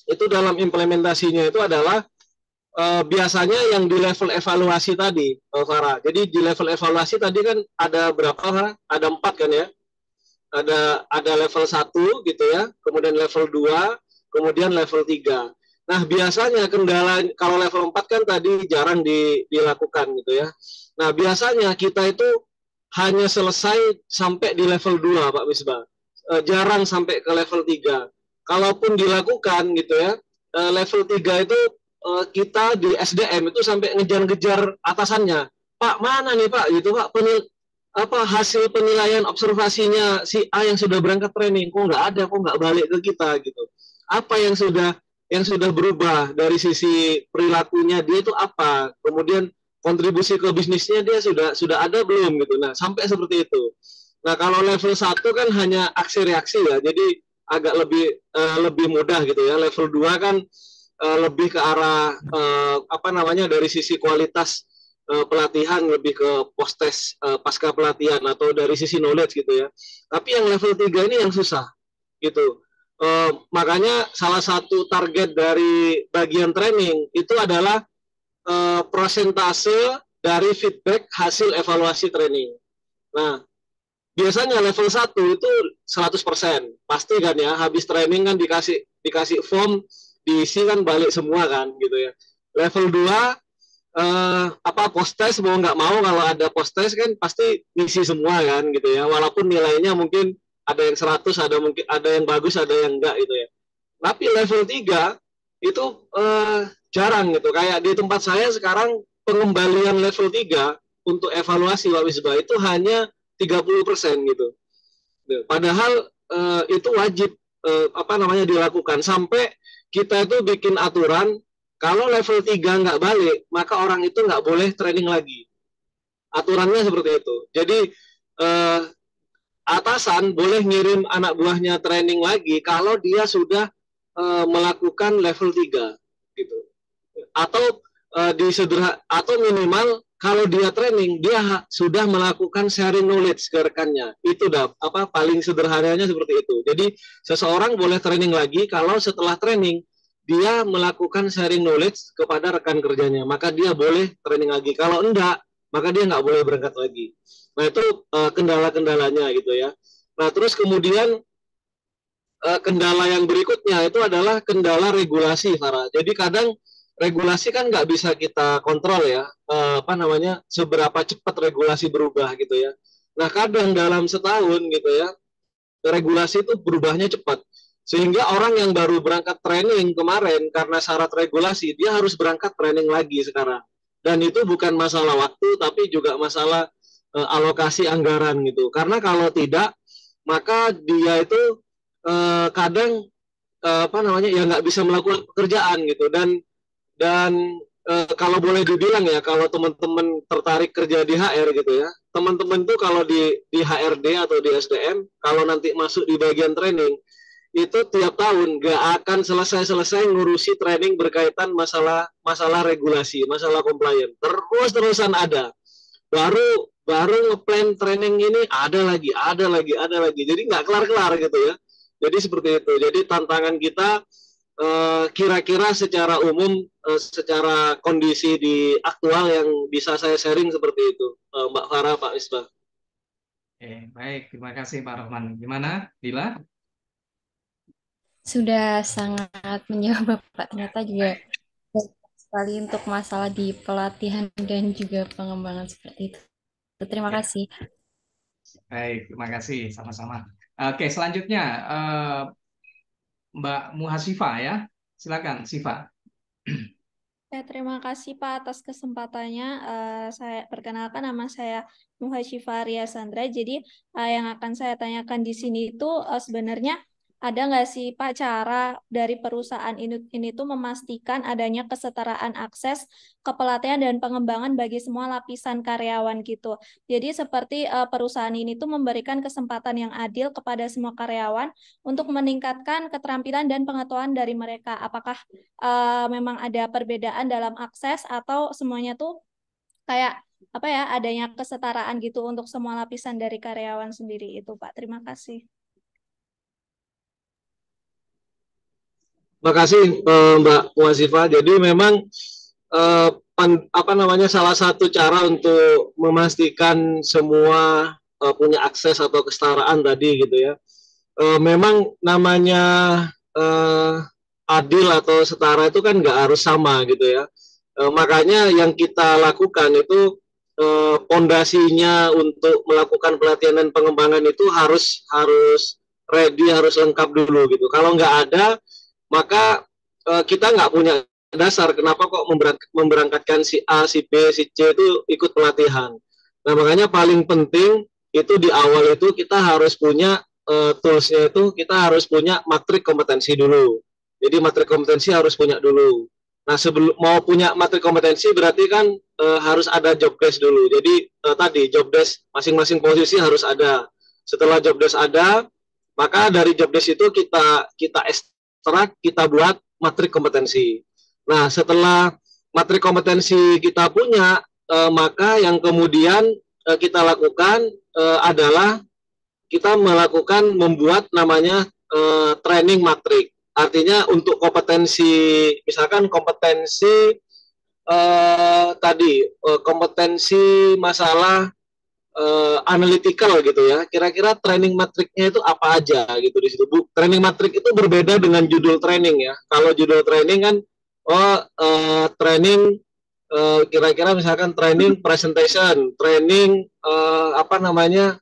itu dalam implementasinya itu adalah biasanya yang di level evaluasi tadi, Farah. Jadi di level evaluasi tadi kan ada berapa? Ada 4 kan ya? Ada level 1 gitu ya, kemudian level 2, kemudian level 3. Nah, biasanya kendala kalau level 4 kan tadi jarang dilakukan gitu ya. Nah, biasanya kita itu hanya selesai sampai di level 2, Pak Misbah. Jarang sampai ke level 3. Kalaupun dilakukan gitu ya, level 3 itu kita di SDM itu sampai ngejar-ngejar atasannya. Pak, mana nih Pak? Gitu Pak, hasil penilaian observasinya si A yang sudah berangkat training, kok nggak ada, kok nggak balik ke kita gitu. Apa yang sudah berubah dari sisi perilakunya dia itu apa? Kemudian kontribusi ke bisnisnya dia sudah ada belum gitu. Nah, sampai seperti itu. Nah, kalau level 1 kan hanya aksi reaksi ya. Jadi agak lebih mudah gitu ya. Level 2 kan lebih ke arah dari sisi kualitas pelatihan, lebih ke post test pasca pelatihan atau dari sisi knowledge gitu ya. Tapi yang level 3 ini yang susah gitu. Makanya salah satu target dari bagian training itu adalah persentase dari feedback hasil evaluasi training. Nah, biasanya level 1 itu 100%. Pasti kan ya, habis training kan dikasih form, diisi kan balik semua kan gitu ya. Level 2 post test mau nggak mau, kalau ada post test kan pasti ngisi semua kan gitu ya. Walaupun nilainya mungkin ada yang 100, ada yang bagus, ada yang enggak gitu ya. Tapi level 3 itu jarang gitu. Kayak di tempat saya sekarang pengembalian level 3 untuk evaluasi Pak Wisba itu hanya 30% gitu. Padahal itu wajib dilakukan. Sampai kita itu bikin aturan kalau level 3 nggak balik, maka orang itu nggak boleh training lagi. Aturannya seperti itu. Jadi atasan boleh ngirim anak buahnya training lagi kalau dia sudah melakukan level 3 gitu. Atau atau minimal kalau dia training, dia sudah melakukan sharing knowledge ke rekannya. Itu paling sederhananya seperti itu. Jadi seseorang boleh training lagi kalau setelah training dia melakukan sharing knowledge kepada rekan kerjanya, maka dia boleh training lagi. Kalau enggak, maka dia nggak boleh berangkat lagi. Nah, itu kendala-kendalanya gitu ya. Nah, terus kemudian kendala yang berikutnya itu adalah kendala regulasi, Farah. Jadi kadang regulasi kan nggak bisa kita kontrol ya, apa namanya, seberapa cepat regulasi berubah gitu ya. Nah kadang dalam setahun gitu ya, regulasi itu berubahnya cepat. Sehingga orang yang baru berangkat training kemarin karena syarat regulasi, dia harus berangkat training lagi sekarang. Dan itu bukan masalah waktu, tapi juga masalah alokasi anggaran gitu. Karena kalau tidak, maka dia itu kadang apa namanya ya nggak bisa melakukan pekerjaan gitu. Dan kalau boleh dibilang ya, kalau teman-teman tertarik kerja di HR gitu ya, teman-teman tuh kalau di HRD atau di SDM, kalau nanti masuk di bagian training, itu tiap tahun gak akan selesai-selesai ngurusi training berkaitan masalah masalah regulasi, masalah compliance. Terus-terusan ada. Baru baru ngeplan training ini ada lagi. Jadi nggak kelar-kelar gitu ya. Jadi seperti itu. Jadi tantangan kita kira-kira secara umum, secara kondisi di aktual yang bisa saya sharing seperti itu, Mbak Farah, Pak Misbah. Oke, baik, terima kasih Pak Rohman. Gimana, Dila? Sudah sangat menjawab Bapak. Ternyata juga banyak sekali untuk masalah di pelatihan dan juga pengembangan seperti itu. Terima Ya, kasih. baik, terima kasih, sama-sama. Oke, selanjutnya Mbak Muhasifa ya, silakan, Siva. Ya, terima kasih Pak atas kesempatannya. Saya perkenalkan, nama saya Muhasyifa Ria Sandra. Jadi yang akan saya tanyakan di sini itu sebenarnya ada nggak sih Pak cara dari perusahaan ini tuh memastikan adanya kesetaraan akses ke pelatihan dan pengembangan bagi semua lapisan karyawan gitu. Jadi seperti perusahaan ini tuh memberikan kesempatan yang adil kepada semua karyawan untuk meningkatkan keterampilan dan pengetahuan dari mereka. Apakah memang ada perbedaan dalam akses atau semuanya tuh kayak apa ya, adanya kesetaraan gitu untuk semua lapisan dari karyawan sendiri itu Pak. Terima kasih. Terima kasih Mbak Muhasifa. Jadi memang apa namanya, salah satu cara untuk memastikan semua punya akses atau kesetaraan tadi gitu ya. Memang namanya eh, adil atau setara itu kan nggak harus sama gitu ya. Makanya yang kita lakukan itu pondasinya untuk melakukan pelatihan dan pengembangan itu harus harus ready, harus lengkap dulu gitu. Kalau nggak ada, maka kita nggak punya dasar kenapa kok memberangkatkan si A, si B, si C itu ikut pelatihan. Nah makanya paling penting itu di awal itu kita harus punya toolsnya, itu kita harus punya matrik kompetensi dulu. Jadi matrik kompetensi harus punya dulu. Nah sebelum mau punya matrik kompetensi berarti kan harus ada job desk dulu. Jadi tadi job desk masing-masing posisi harus ada. Setelah job desk ada, maka dari job desk itu kita ekstrak, kita buat matrik kompetensi. Nah setelah matrik kompetensi kita punya, maka yang kemudian kita lakukan adalah kita membuat namanya training matrik. Artinya untuk kompetensi, misalkan kompetensi tadi kompetensi masalah analytical gitu ya. Kira-kira training matriknya itu apa aja gitu di situ. Training matrik itu berbeda dengan judul training ya. Kalau judul training kan training kira-kira misalkan training presentation, training apa namanya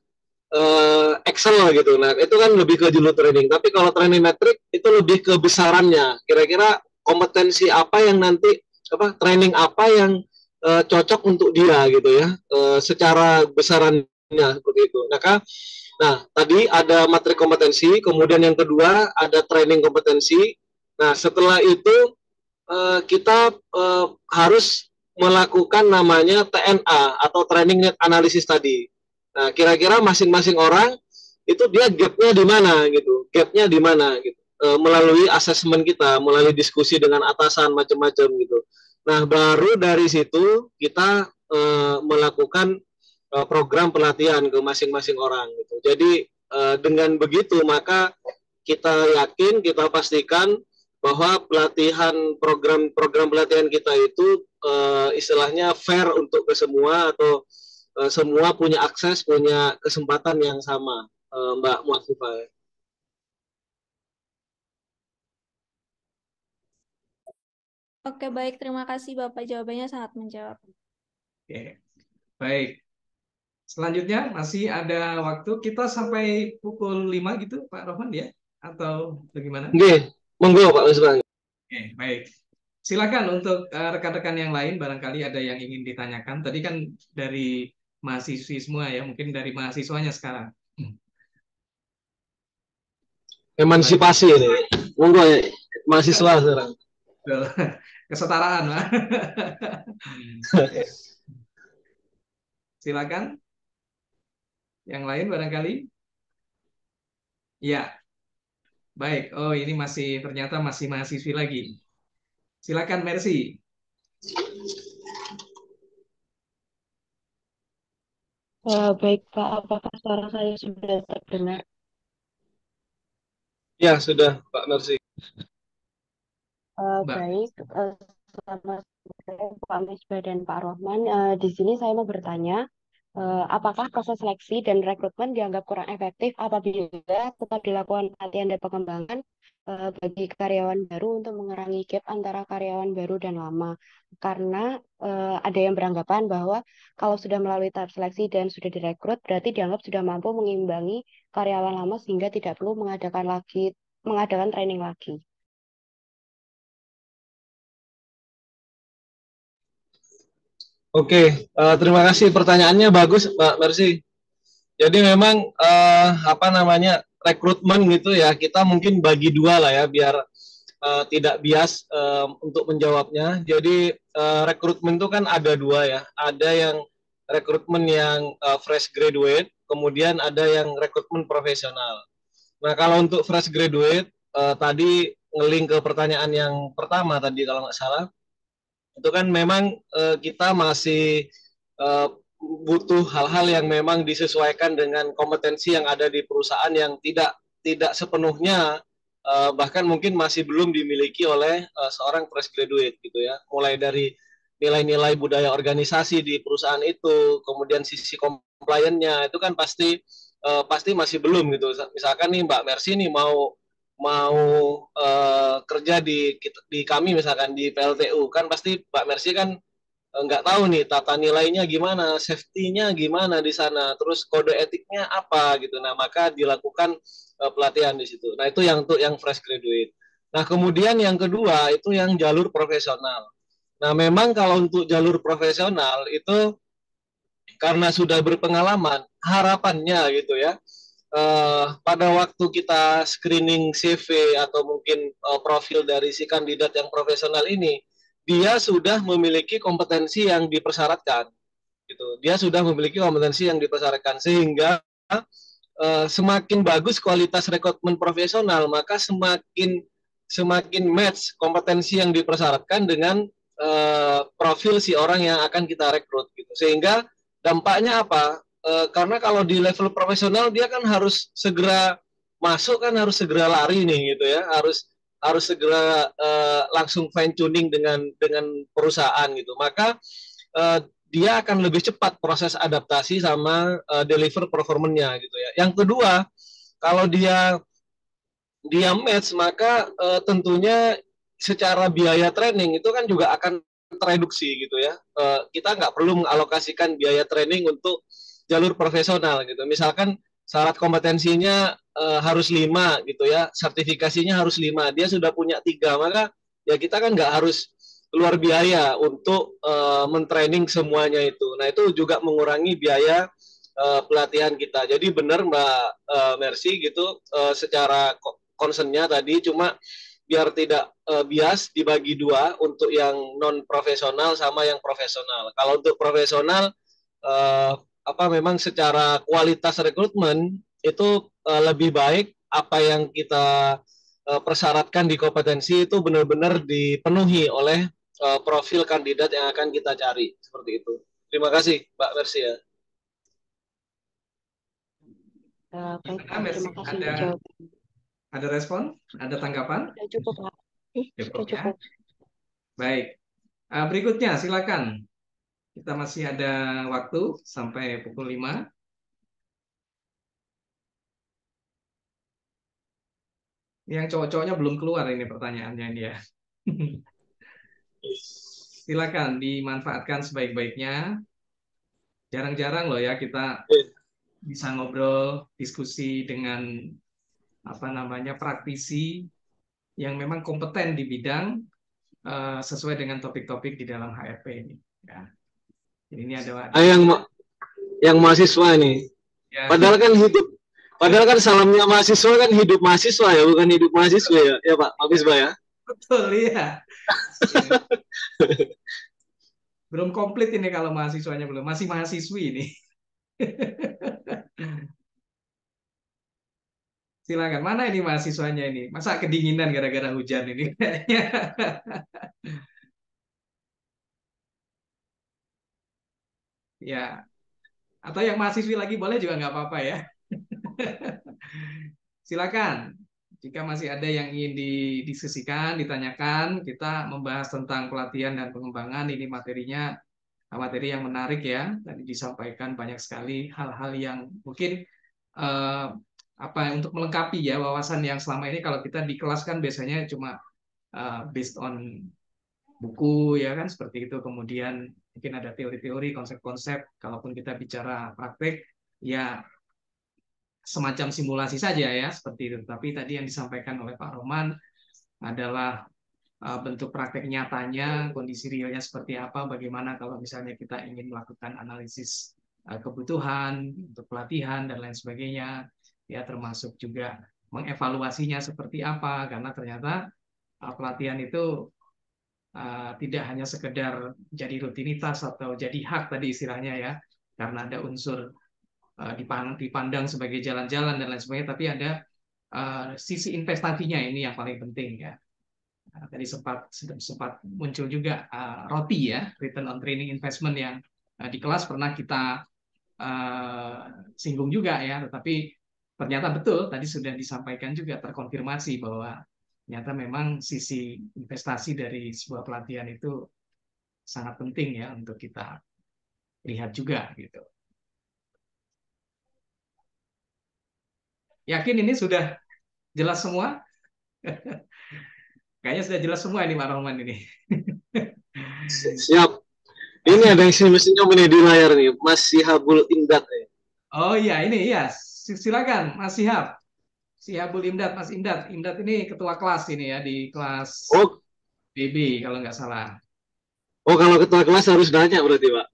Excel gitu. Nah, itu kan lebih ke judul training. Tapi kalau training metrik itu lebih ke besarannya. Kira-kira kompetensi apa yang nanti apa training apa yang cocok untuk dia gitu ya. Secara besarannya seperti itu. Nah, tadi ada materi kompetensi, kemudian yang kedua ada training kompetensi. Nah, setelah itu kita harus melakukan namanya TNA atau training need analysis tadi. Nah, kira-kira masing-masing orang itu dia gapnya di mana gitu, gapnya di mana gitu, melalui asesmen kita, melalui diskusi dengan atasan macam-macam gitu. Nah, baru dari situ kita melakukan program pelatihan ke masing-masing orang gitu. Jadi dengan begitu maka kita yakin, kita pastikan bahwa pelatihan program pelatihan kita itu istilahnya fair untuk ke semua, atau semua punya akses, punya kesempatan yang sama, Mbak Muafifa. Oke, baik. Terima kasih Bapak. Jawabannya sangat menjawab. Oke, baik. Selanjutnya masih ada waktu kita sampai pukul 5 gitu, Pak Rohman ya? Atau bagaimana? Oke, monggo Pak Misbah. Oke, baik. Silakan untuk rekan-rekan yang lain barangkali ada yang ingin ditanyakan. Tadi kan dari mahasiswi semua ya, mungkin dari mahasiswanya sekarang. Emansipasi ini. Monggo ya, mahasiswa sekarang. Kesetaraan, Pak. Silakan. Yang lain barangkali? Ya, baik. Oh, ini ternyata masih mahasiswi lagi. Silakan, Mercy. Baik Pak, apakah suara saya sudah terdengar? Ya, sudah Pak Mercy. Mbak. Baik, selamat sore Pak Misbah dan Pak Rohman. Di sini saya mau bertanya, apakah proses seleksi dan rekrutmen dianggap kurang efektif apabila tetap dilakukan pelatihan dan pengembangan bagi karyawan baru untuk mengurangi gap antara karyawan baru dan lama? Karena ada yang beranggapan bahwa kalau sudah melalui tahap seleksi dan sudah direkrut, berarti dianggap sudah mampu mengimbangi karyawan lama sehingga tidak perlu mengadakan training lagi. Oke, terima kasih pertanyaannya bagus Pak Mercy. Jadi memang apa namanya rekrutmen gitu ya, kita mungkin bagi dua lah ya biar tidak bias untuk menjawabnya. Jadi rekrutmen itu kan ada dua ya, ada yang rekrutmen yang fresh graduate, kemudian ada yang rekrutmen profesional. Nah kalau untuk fresh graduate tadi ngeling ke pertanyaan yang pertama tadi kalau nggak salah, itu kan memang kita masih butuh hal-hal yang memang disesuaikan dengan kompetensi yang ada di perusahaan yang tidak sepenuhnya bahkan mungkin masih belum dimiliki oleh seorang fresh graduate gitu ya. Mulai dari nilai-nilai budaya organisasi di perusahaan itu, kemudian sisi compliance-nya itu kan pasti masih belum gitu. Misalkan nih Mbak Mercy nih mau mau kerja di kami misalkan di PLTU kan pasti Mbak Mercy kan nggak tahu nih tata nilainya gimana, safety-nya gimana di sana, terus kode etiknya apa gitu. Nah, maka dilakukan pelatihan di situ. Nah, itu yang untuk yang fresh graduate. Nah, kemudian yang kedua itu yang jalur profesional. Nah, memang kalau untuk jalur profesional itu karena sudah berpengalaman, harapannya gitu ya, pada waktu kita screening CV atau mungkin profil dari si kandidat yang profesional ini, dia sudah memiliki kompetensi yang dipersyaratkan, gitu. Dia sudah memiliki kompetensi yang dipersyaratkan sehingga semakin bagus kualitas rekrutmen profesional, maka semakin match kompetensi yang dipersyaratkan dengan profil si orang yang akan kita rekrut, gitu. Sehingga dampaknya apa? Karena kalau di level profesional dia kan harus segera masuk, kan harus segera lari nih gitu ya, harus segera langsung fine tuning dengan perusahaan gitu, maka dia akan lebih cepat proses adaptasi sama deliver performanya gitu ya. Yang kedua, kalau dia match, maka tentunya secara biaya training itu kan juga akan tereduksi gitu ya. Kita nggak perlu mengalokasikan biaya training untuk jalur profesional gitu. Misalkan syarat kompetensinya harus 5 gitu ya, sertifikasinya harus 5, dia sudah punya 3, maka ya kita kan nggak harus keluar biaya untuk mentraining semuanya itu. Nah itu juga mengurangi biaya pelatihan kita. Jadi benar Mbak Mercy gitu, secara concernnya tadi cuma biar tidak bias dibagi dua untuk yang non profesional sama yang profesional. Kalau untuk profesional memang secara kualitas rekrutmen itu lebih baik apa yang kita persyaratkan di kompetensi itu benar-benar dipenuhi oleh profil kandidat yang akan kita cari, seperti itu. Terima kasih Mbak Mercy ya. Baik, terima kasih untuk jawabannya. Ada respon? Ada tanggapan? Sudah cukup, Pak. Sudah cukup. Baik. Berikutnya, silakan. Kita masih ada waktu sampai pukul 5. Yang cowok-cowoknya belum keluar ini pertanyaannya ini ya. Silakan dimanfaatkan sebaik-baiknya. Jarang-jarang loh ya kita bisa ngobrol, diskusi dengan praktisi yang memang kompeten di bidang sesuai dengan topik-topik di dalam HRP ini. Ya. Jadi ini ada yang mahasiswa nih. Ya. Padahal kan salamnya mahasiswa kan hidup mahasiswa ya, bukan hidup mahasiswa ya, ya Pak Misbah ya. Betul ya. Belum komplit ini kalau mahasiswanya belum, masih mahasiswi ini. Silakan, mana ini mahasiswanya ini? Masa kedinginan gara-gara hujan ini? Ya, atau yang mahasiswi lagi boleh juga nggak apa-apa ya. Silakan, jika masih ada yang ingin didiskusikan, ditanyakan, kita membahas tentang pelatihan dan pengembangan. Ini materinya materi yang menarik ya. Tadi disampaikan banyak sekali hal-hal yang mungkin untuk melengkapi ya wawasan yang selama ini kalau kita di kelas kan biasanya cuma based on buku ya kan seperti itu. Kemudian mungkin ada teori-teori, konsep-konsep. Kalaupun kita bicara praktek ya semacam simulasi saja ya seperti itu. Tapi tadi yang disampaikan oleh Pak Rohman adalah bentuk praktek nyatanya, kondisi realnya seperti apa, bagaimana kalau misalnya kita ingin melakukan analisis kebutuhan untuk pelatihan dan lain sebagainya, ya termasuk juga mengevaluasinya seperti apa, karena ternyata pelatihan itu tidak hanya sekedar jadi rutinitas atau jadi hak tadi istilahnya ya, karena ada unsur dipandang sebagai jalan-jalan dan lain sebagainya, tapi ada sisi investasinya ini yang paling penting ya. Tadi sempat muncul juga ROTI ya, Return on Training Investment yang di kelas pernah kita singgung juga ya, tetapi ternyata betul tadi sudah disampaikan juga terkonfirmasi bahwa ternyata memang sisi investasi dari sebuah pelatihan itu sangat penting ya untuk kita lihat juga gitu. Yakin ini sudah jelas semua? Kayaknya sudah jelas semua ini Pak Rohman ini. Siap. Ini ada yang senyum-senyum ini di layar nih, Mas Sihabul Imdad. Oh iya, ini ya. Silakan Mas Sihab. Sihabul Imdad, Mas Imdad. Imdad ini ketua kelas ini ya, di kelas BB kalau nggak salah. Oh, kalau ketua kelas harus nanya berarti Pak?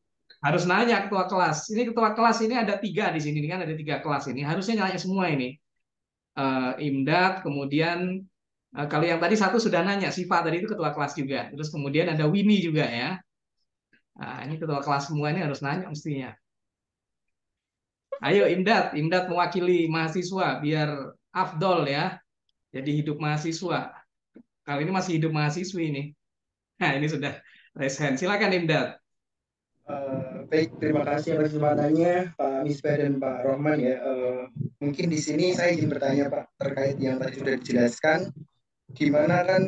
Harus nanya ketua kelas. Ini ketua kelas ini ada 3 di sini kan, ada 3 kelas ini. Harusnya nanya semua ini. Imdad, kemudian kalau yang tadi satu sudah nanya, Siva tadi itu ketua kelas juga. Terus kemudian ada Winnie juga ya. Nah, ini ketua kelas semua ini harus nanya mestinya. Ayo Imdad mewakili mahasiswa biar afdol ya. Jadi hidup mahasiswa. Kali ini masih hidup mahasiswi ini. Nah, ini sudah raise hand. Silakan Imdad. Baik, terima kasih atas kesempatannya Pak Misbah dan Pak Rohman ya. Mungkin di sini saya ingin bertanya Pak terkait yang tadi sudah dijelaskan, di mana kan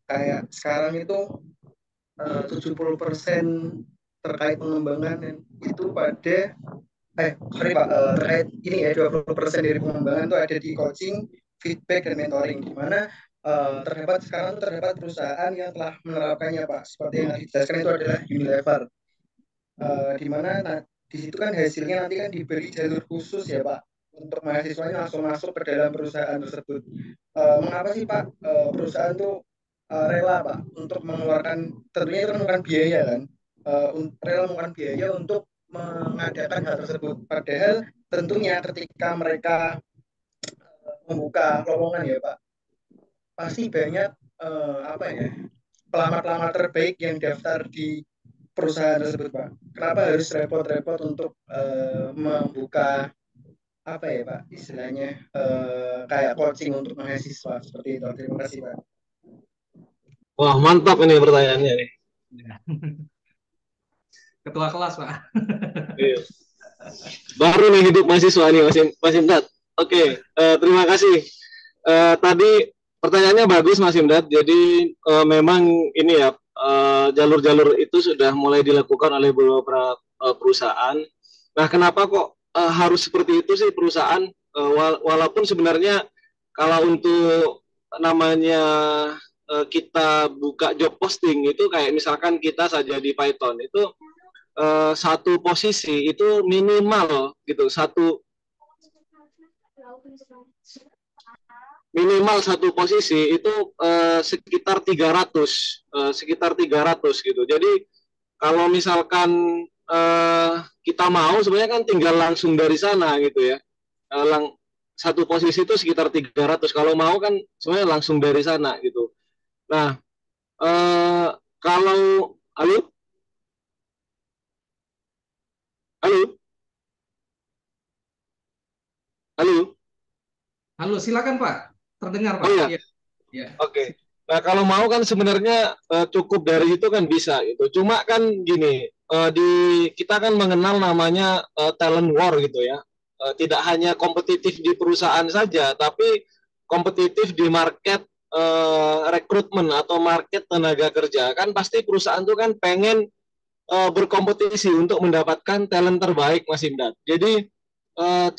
kayak sekarang itu 70% terkait pengembangan itu pada terkait ini ya 20% dari pengembangan itu ada di coaching, feedback dan mentoring, di mana terdapat perusahaan yang telah menerapkannya Pak. Seperti yang dijelaskan itu adalah Unilever. Di mana di situ kan hasilnya nanti kan diberi jalur khusus ya Pak untuk mahasiswanya langsung masuk ke dalam perusahaan tersebut. Mengapa sih Pak perusahaan itu rela Pak untuk mengeluarkan, tentunya itu kan mengeluarkan biaya kan, rela mengeluarkan biaya untuk mengadakan hal tersebut, padahal tentunya ketika mereka membuka lowongan ya Pak, pasti banyak pelamar-pelamar terbaik yang daftar di perusahaan tersebut Pak. Kenapa harus repot-repot untuk membuka Pak istilahnya kayak coaching untuk mahasiswa seperti itu. Terima kasih Pak. Wah, mantap ini pertanyaannya nih. Ketua kelas Pak. Baru nih hidup mahasiswa nih Mas Imdad. Oke, terima kasih. Tadi pertanyaannya bagus Mas Imdad. Jadi memang ini ya jalur-jalur itu sudah mulai dilakukan oleh beberapa perusahaan. Nah, kenapa kok harus seperti itu sih perusahaan? Walaupun sebenarnya kalau untuk namanya kita buka job posting itu kayak misalkan kita saja di Python itu satu posisi itu minimal gitu minimal satu posisi itu sekitar 300 gitu. Jadi kalau misalkan kita mau sebenarnya kan tinggal langsung dari sana gitu ya. Satu posisi itu sekitar 300. Kalau mau kan sebenarnya langsung dari sana gitu. Nah, kalau halo? Halo? Halo? Halo, silakan Pak. Terdengar Pak. Oh iya. Ya. Oke. Nah, kalau mau kan sebenarnya cukup dari itu kan bisa gitu. Cuma kan gini, kita kan mengenal namanya talent war gitu ya. Tidak hanya kompetitif di perusahaan saja, tapi kompetitif di market rekrutmen atau market tenaga kerja. Kan pasti perusahaan itu kan pengen berkompetisi untuk mendapatkan talent terbaik, Mas Imdad. Jadi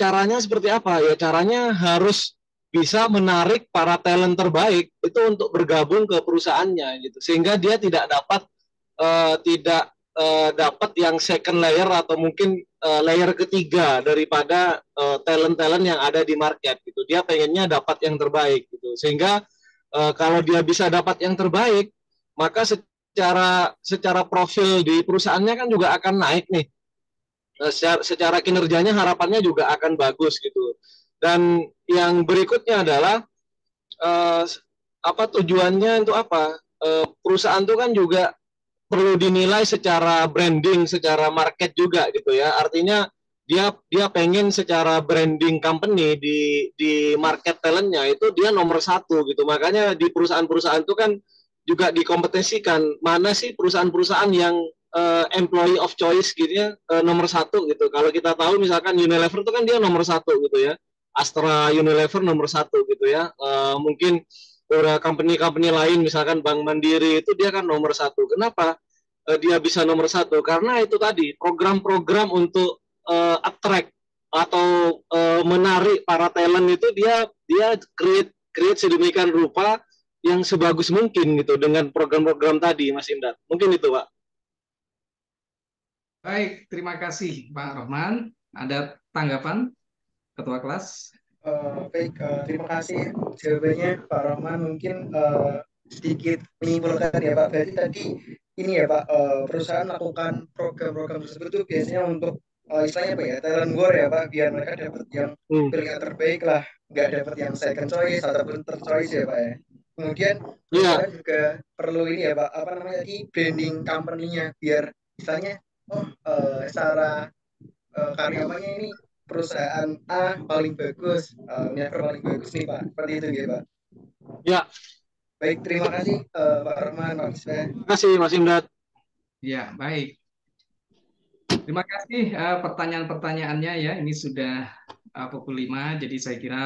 caranya seperti apa? Ya caranya harus bisa menarik para talent terbaik itu untuk bergabung ke perusahaannya gitu, sehingga dia tidak dapat yang second layer atau mungkin layer ketiga daripada talent-talent yang ada di market gitu. Dia pengennya dapat yang terbaik gitu, sehingga kalau dia bisa dapat yang terbaik, maka secara profil di perusahaannya kan juga akan naik nih. Secara kinerjanya harapannya juga akan bagus gitu. Dan yang berikutnya adalah tujuannya untuk apa? Perusahaan itu kan juga perlu dinilai secara branding, secara market juga gitu ya. Artinya dia pengen secara branding company di market talentnya itu dia nomor 1 gitu. Makanya di perusahaan-perusahaan itu kan juga dikompetisikan mana sih perusahaan-perusahaan yang employee of choice gitu ya, nomor 1 gitu. Kalau kita tahu misalkan Unilever itu kan dia nomor 1 gitu ya. Astra Unilever nomor 1 gitu ya. Mungkin company-company lain misalkan Bank Mandiri itu dia kan nomor 1. Kenapa dia bisa nomor 1? Karena itu tadi program-program untuk attract atau menarik para talent itu dia create sedemikian rupa yang sebagus mungkin gitu dengan program-program tadi, Mas Imdad. Mungkin itu, Pak. Baik, terima kasih Pak Rohman. Ada tanggapan Ketua kelas? Baik, terima kasih jawabannya Pak Rohman. Mungkin sedikit menyimpulkan ya Pak. Berarti tadi ini ya Pak, perusahaan melakukan program-program tersebut itu biasanya untuk istilahnya apa ya, talent war ya Pak, biar mereka dapat yang pilihan terbaik lah, nggak dapat yang second choice ataupun third choice ya Pak ya. Kemudian perusahaan juga perlu ini ya Pak, apa namanya tadi, branding company-nya biar misalnya secara karyawannya ini perusahaan A paling bagus, Unilever paling bagus nih Pak, seperti itu ya Pak. Ya. Baik, terima kasih Pak Rohman, Pak Misbah. Terima kasih Mas Imdad. Ya, baik. Terima kasih pertanyaan-pertanyaannya ya. Ini sudah pukul 5, jadi saya kira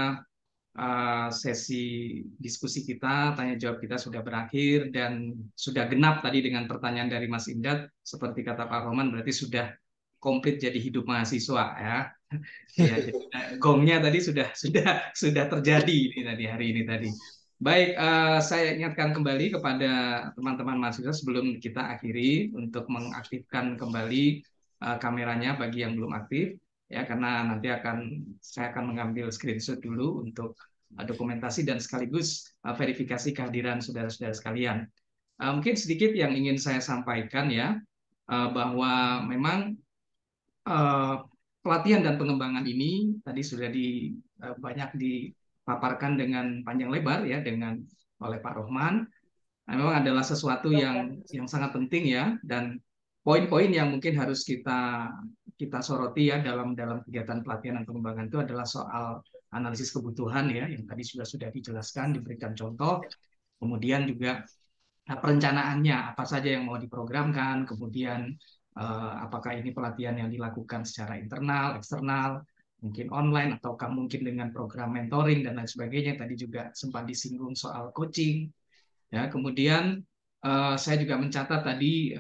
sesi diskusi kita, tanya jawab kita sudah berakhir dan sudah genap tadi dengan pertanyaan dari Mas Imdad. Seperti kata Pak Rohman, berarti sudah komplit jadi hidup mahasiswa ya. Ya, jadi gongnya tadi sudah terjadi ini tadi hari ini tadi. Baik, saya ingatkan kembali kepada teman-teman mahasiswa sebelum kita akhiri untuk mengaktifkan kembali kameranya bagi yang belum aktif ya, karena nanti saya akan mengambil screenshot dulu untuk dokumentasi dan sekaligus verifikasi kehadiran saudara-saudara sekalian. Mungkin sedikit yang ingin saya sampaikan ya, bahwa memang pelatihan dan pengembangan ini tadi sudah banyak dipaparkan dengan panjang lebar ya oleh Pak Rohman. Nah, memang adalah sesuatu yang sangat penting ya, dan poin-poin yang mungkin harus kita soroti ya dalam kegiatan pelatihan dan pengembangan itu adalah soal analisis kebutuhan ya, yang tadi sudah dijelaskan, diberikan contoh, kemudian juga perencanaannya apa saja yang mau diprogramkan, kemudian apakah ini pelatihan yang dilakukan secara internal, eksternal, mungkin online, ataukah mungkin dengan program mentoring dan lain sebagainya. Tadi juga sempat disinggung soal coaching. Ya, kemudian saya juga mencatat tadi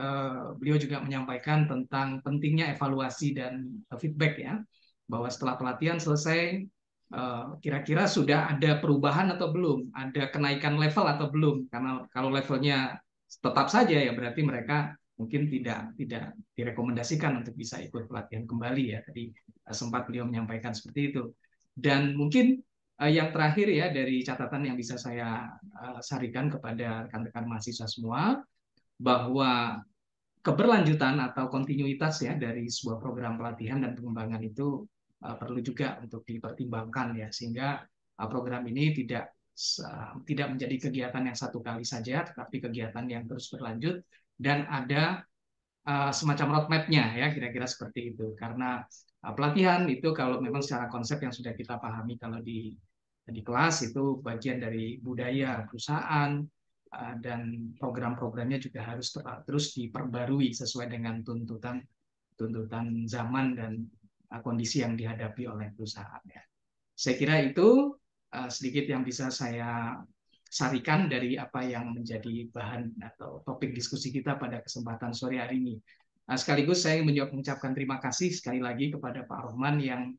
beliau juga menyampaikan tentang pentingnya evaluasi dan feedback ya, bahwa setelah pelatihan selesai kira-kira sudah ada perubahan atau belum, ada kenaikan level atau belum. Karena kalau levelnya tetap saja ya berarti mereka mungkin tidak direkomendasikan untuk bisa ikut pelatihan kembali ya. Tadi sempat beliau menyampaikan seperti itu. Dan mungkin yang terakhir ya dari catatan yang bisa saya sarikan kepada rekan-rekan mahasiswa semua, bahwa keberlanjutan atau kontinuitas ya dari sebuah program pelatihan dan pengembangan itu perlu juga untuk dipertimbangkan ya, sehingga program ini tidak menjadi kegiatan yang satu kali saja, tetapi kegiatan yang terus berlanjut dan ada semacam roadmap-nya ya, kira-kira seperti itu. Karena pelatihan itu kalau memang secara konsep yang sudah kita pahami kalau di kelas itu bagian dari budaya perusahaan, dan program-programnya juga harus terus diperbarui sesuai dengan tuntutan zaman dan kondisi yang dihadapi oleh perusahaan ya. Saya kira itu sedikit yang bisa saya sarikan dari apa yang menjadi bahan atau topik diskusi kita pada kesempatan sore hari ini. Sekaligus saya ingin mengucapkan terima kasih sekali lagi kepada Pak Rohman yang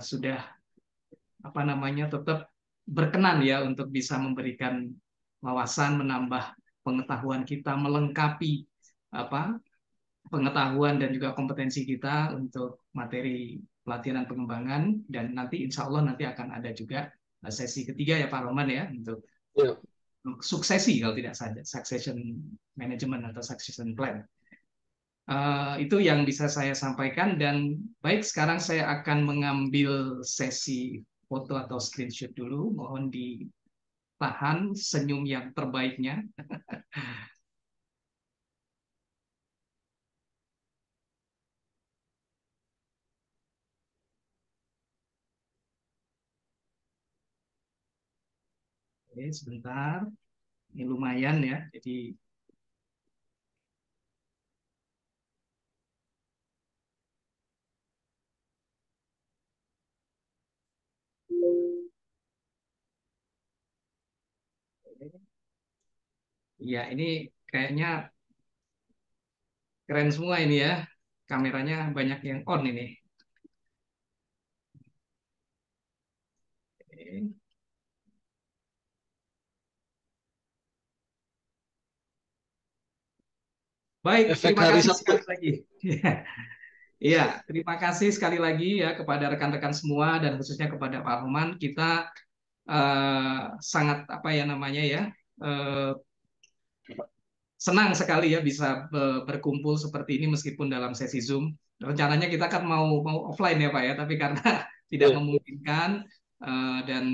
sudah tetap berkenan ya untuk bisa memberikan wawasan, menambah pengetahuan kita, melengkapi pengetahuan dan juga kompetensi kita untuk materi pelatihan dan pengembangan. Dan nanti insya Allah nanti akan ada juga sesi ketiga ya Pak Rohman ya, untuk suksesi kalau tidak saja, succession management atau succession plan. Itu yang bisa saya sampaikan. Dan baik, sekarang saya akan mengambil sesi foto atau screenshot dulu. Mohon ditahan senyum yang terbaiknya. Oke, sebentar. Ini lumayan ya. Jadi ya, ini kayaknya keren semua ini ya. Kameranya banyak yang on ini. Oke. Baik, terima kasih sekali lagi. Iya, terima kasih sekali lagi ya kepada rekan-rekan semua dan khususnya kepada Pak Rohman. Kita sangat senang sekali ya bisa berkumpul seperti ini meskipun dalam sesi Zoom. Rencananya kita kan mau offline ya Pak ya, tapi karena tidak memungkinkan dan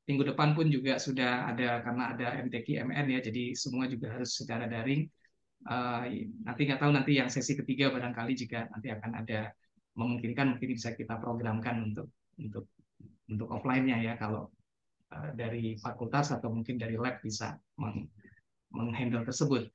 minggu depan pun juga sudah ada, karena ada MTQ MN ya, jadi semua juga harus secara daring. Nanti nggak tahu, nanti yang sesi ketiga barangkali juga nanti akan ada memungkinkan, mungkin bisa kita programkan untuk offline-nya ya, kalau dari fakultas atau mungkin dari lab bisa menghandle tersebut.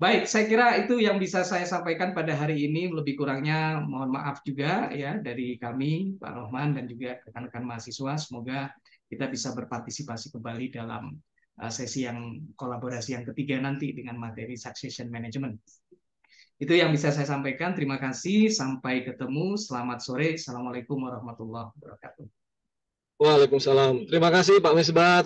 Baik, saya kira itu yang bisa saya sampaikan pada hari ini. Lebih kurangnya mohon maaf juga ya dari kami, Pak Rohman dan juga rekan-rekan mahasiswa. Semoga kita bisa berpartisipasi kembali dalam sesi yang kolaborasi yang ketiga nanti dengan materi succession management. Itu yang bisa saya sampaikan. Terima kasih. Sampai ketemu. Selamat sore. Assalamualaikum warahmatullahi wabarakatuh. Waalaikumsalam. Terima kasih Pak Misbah.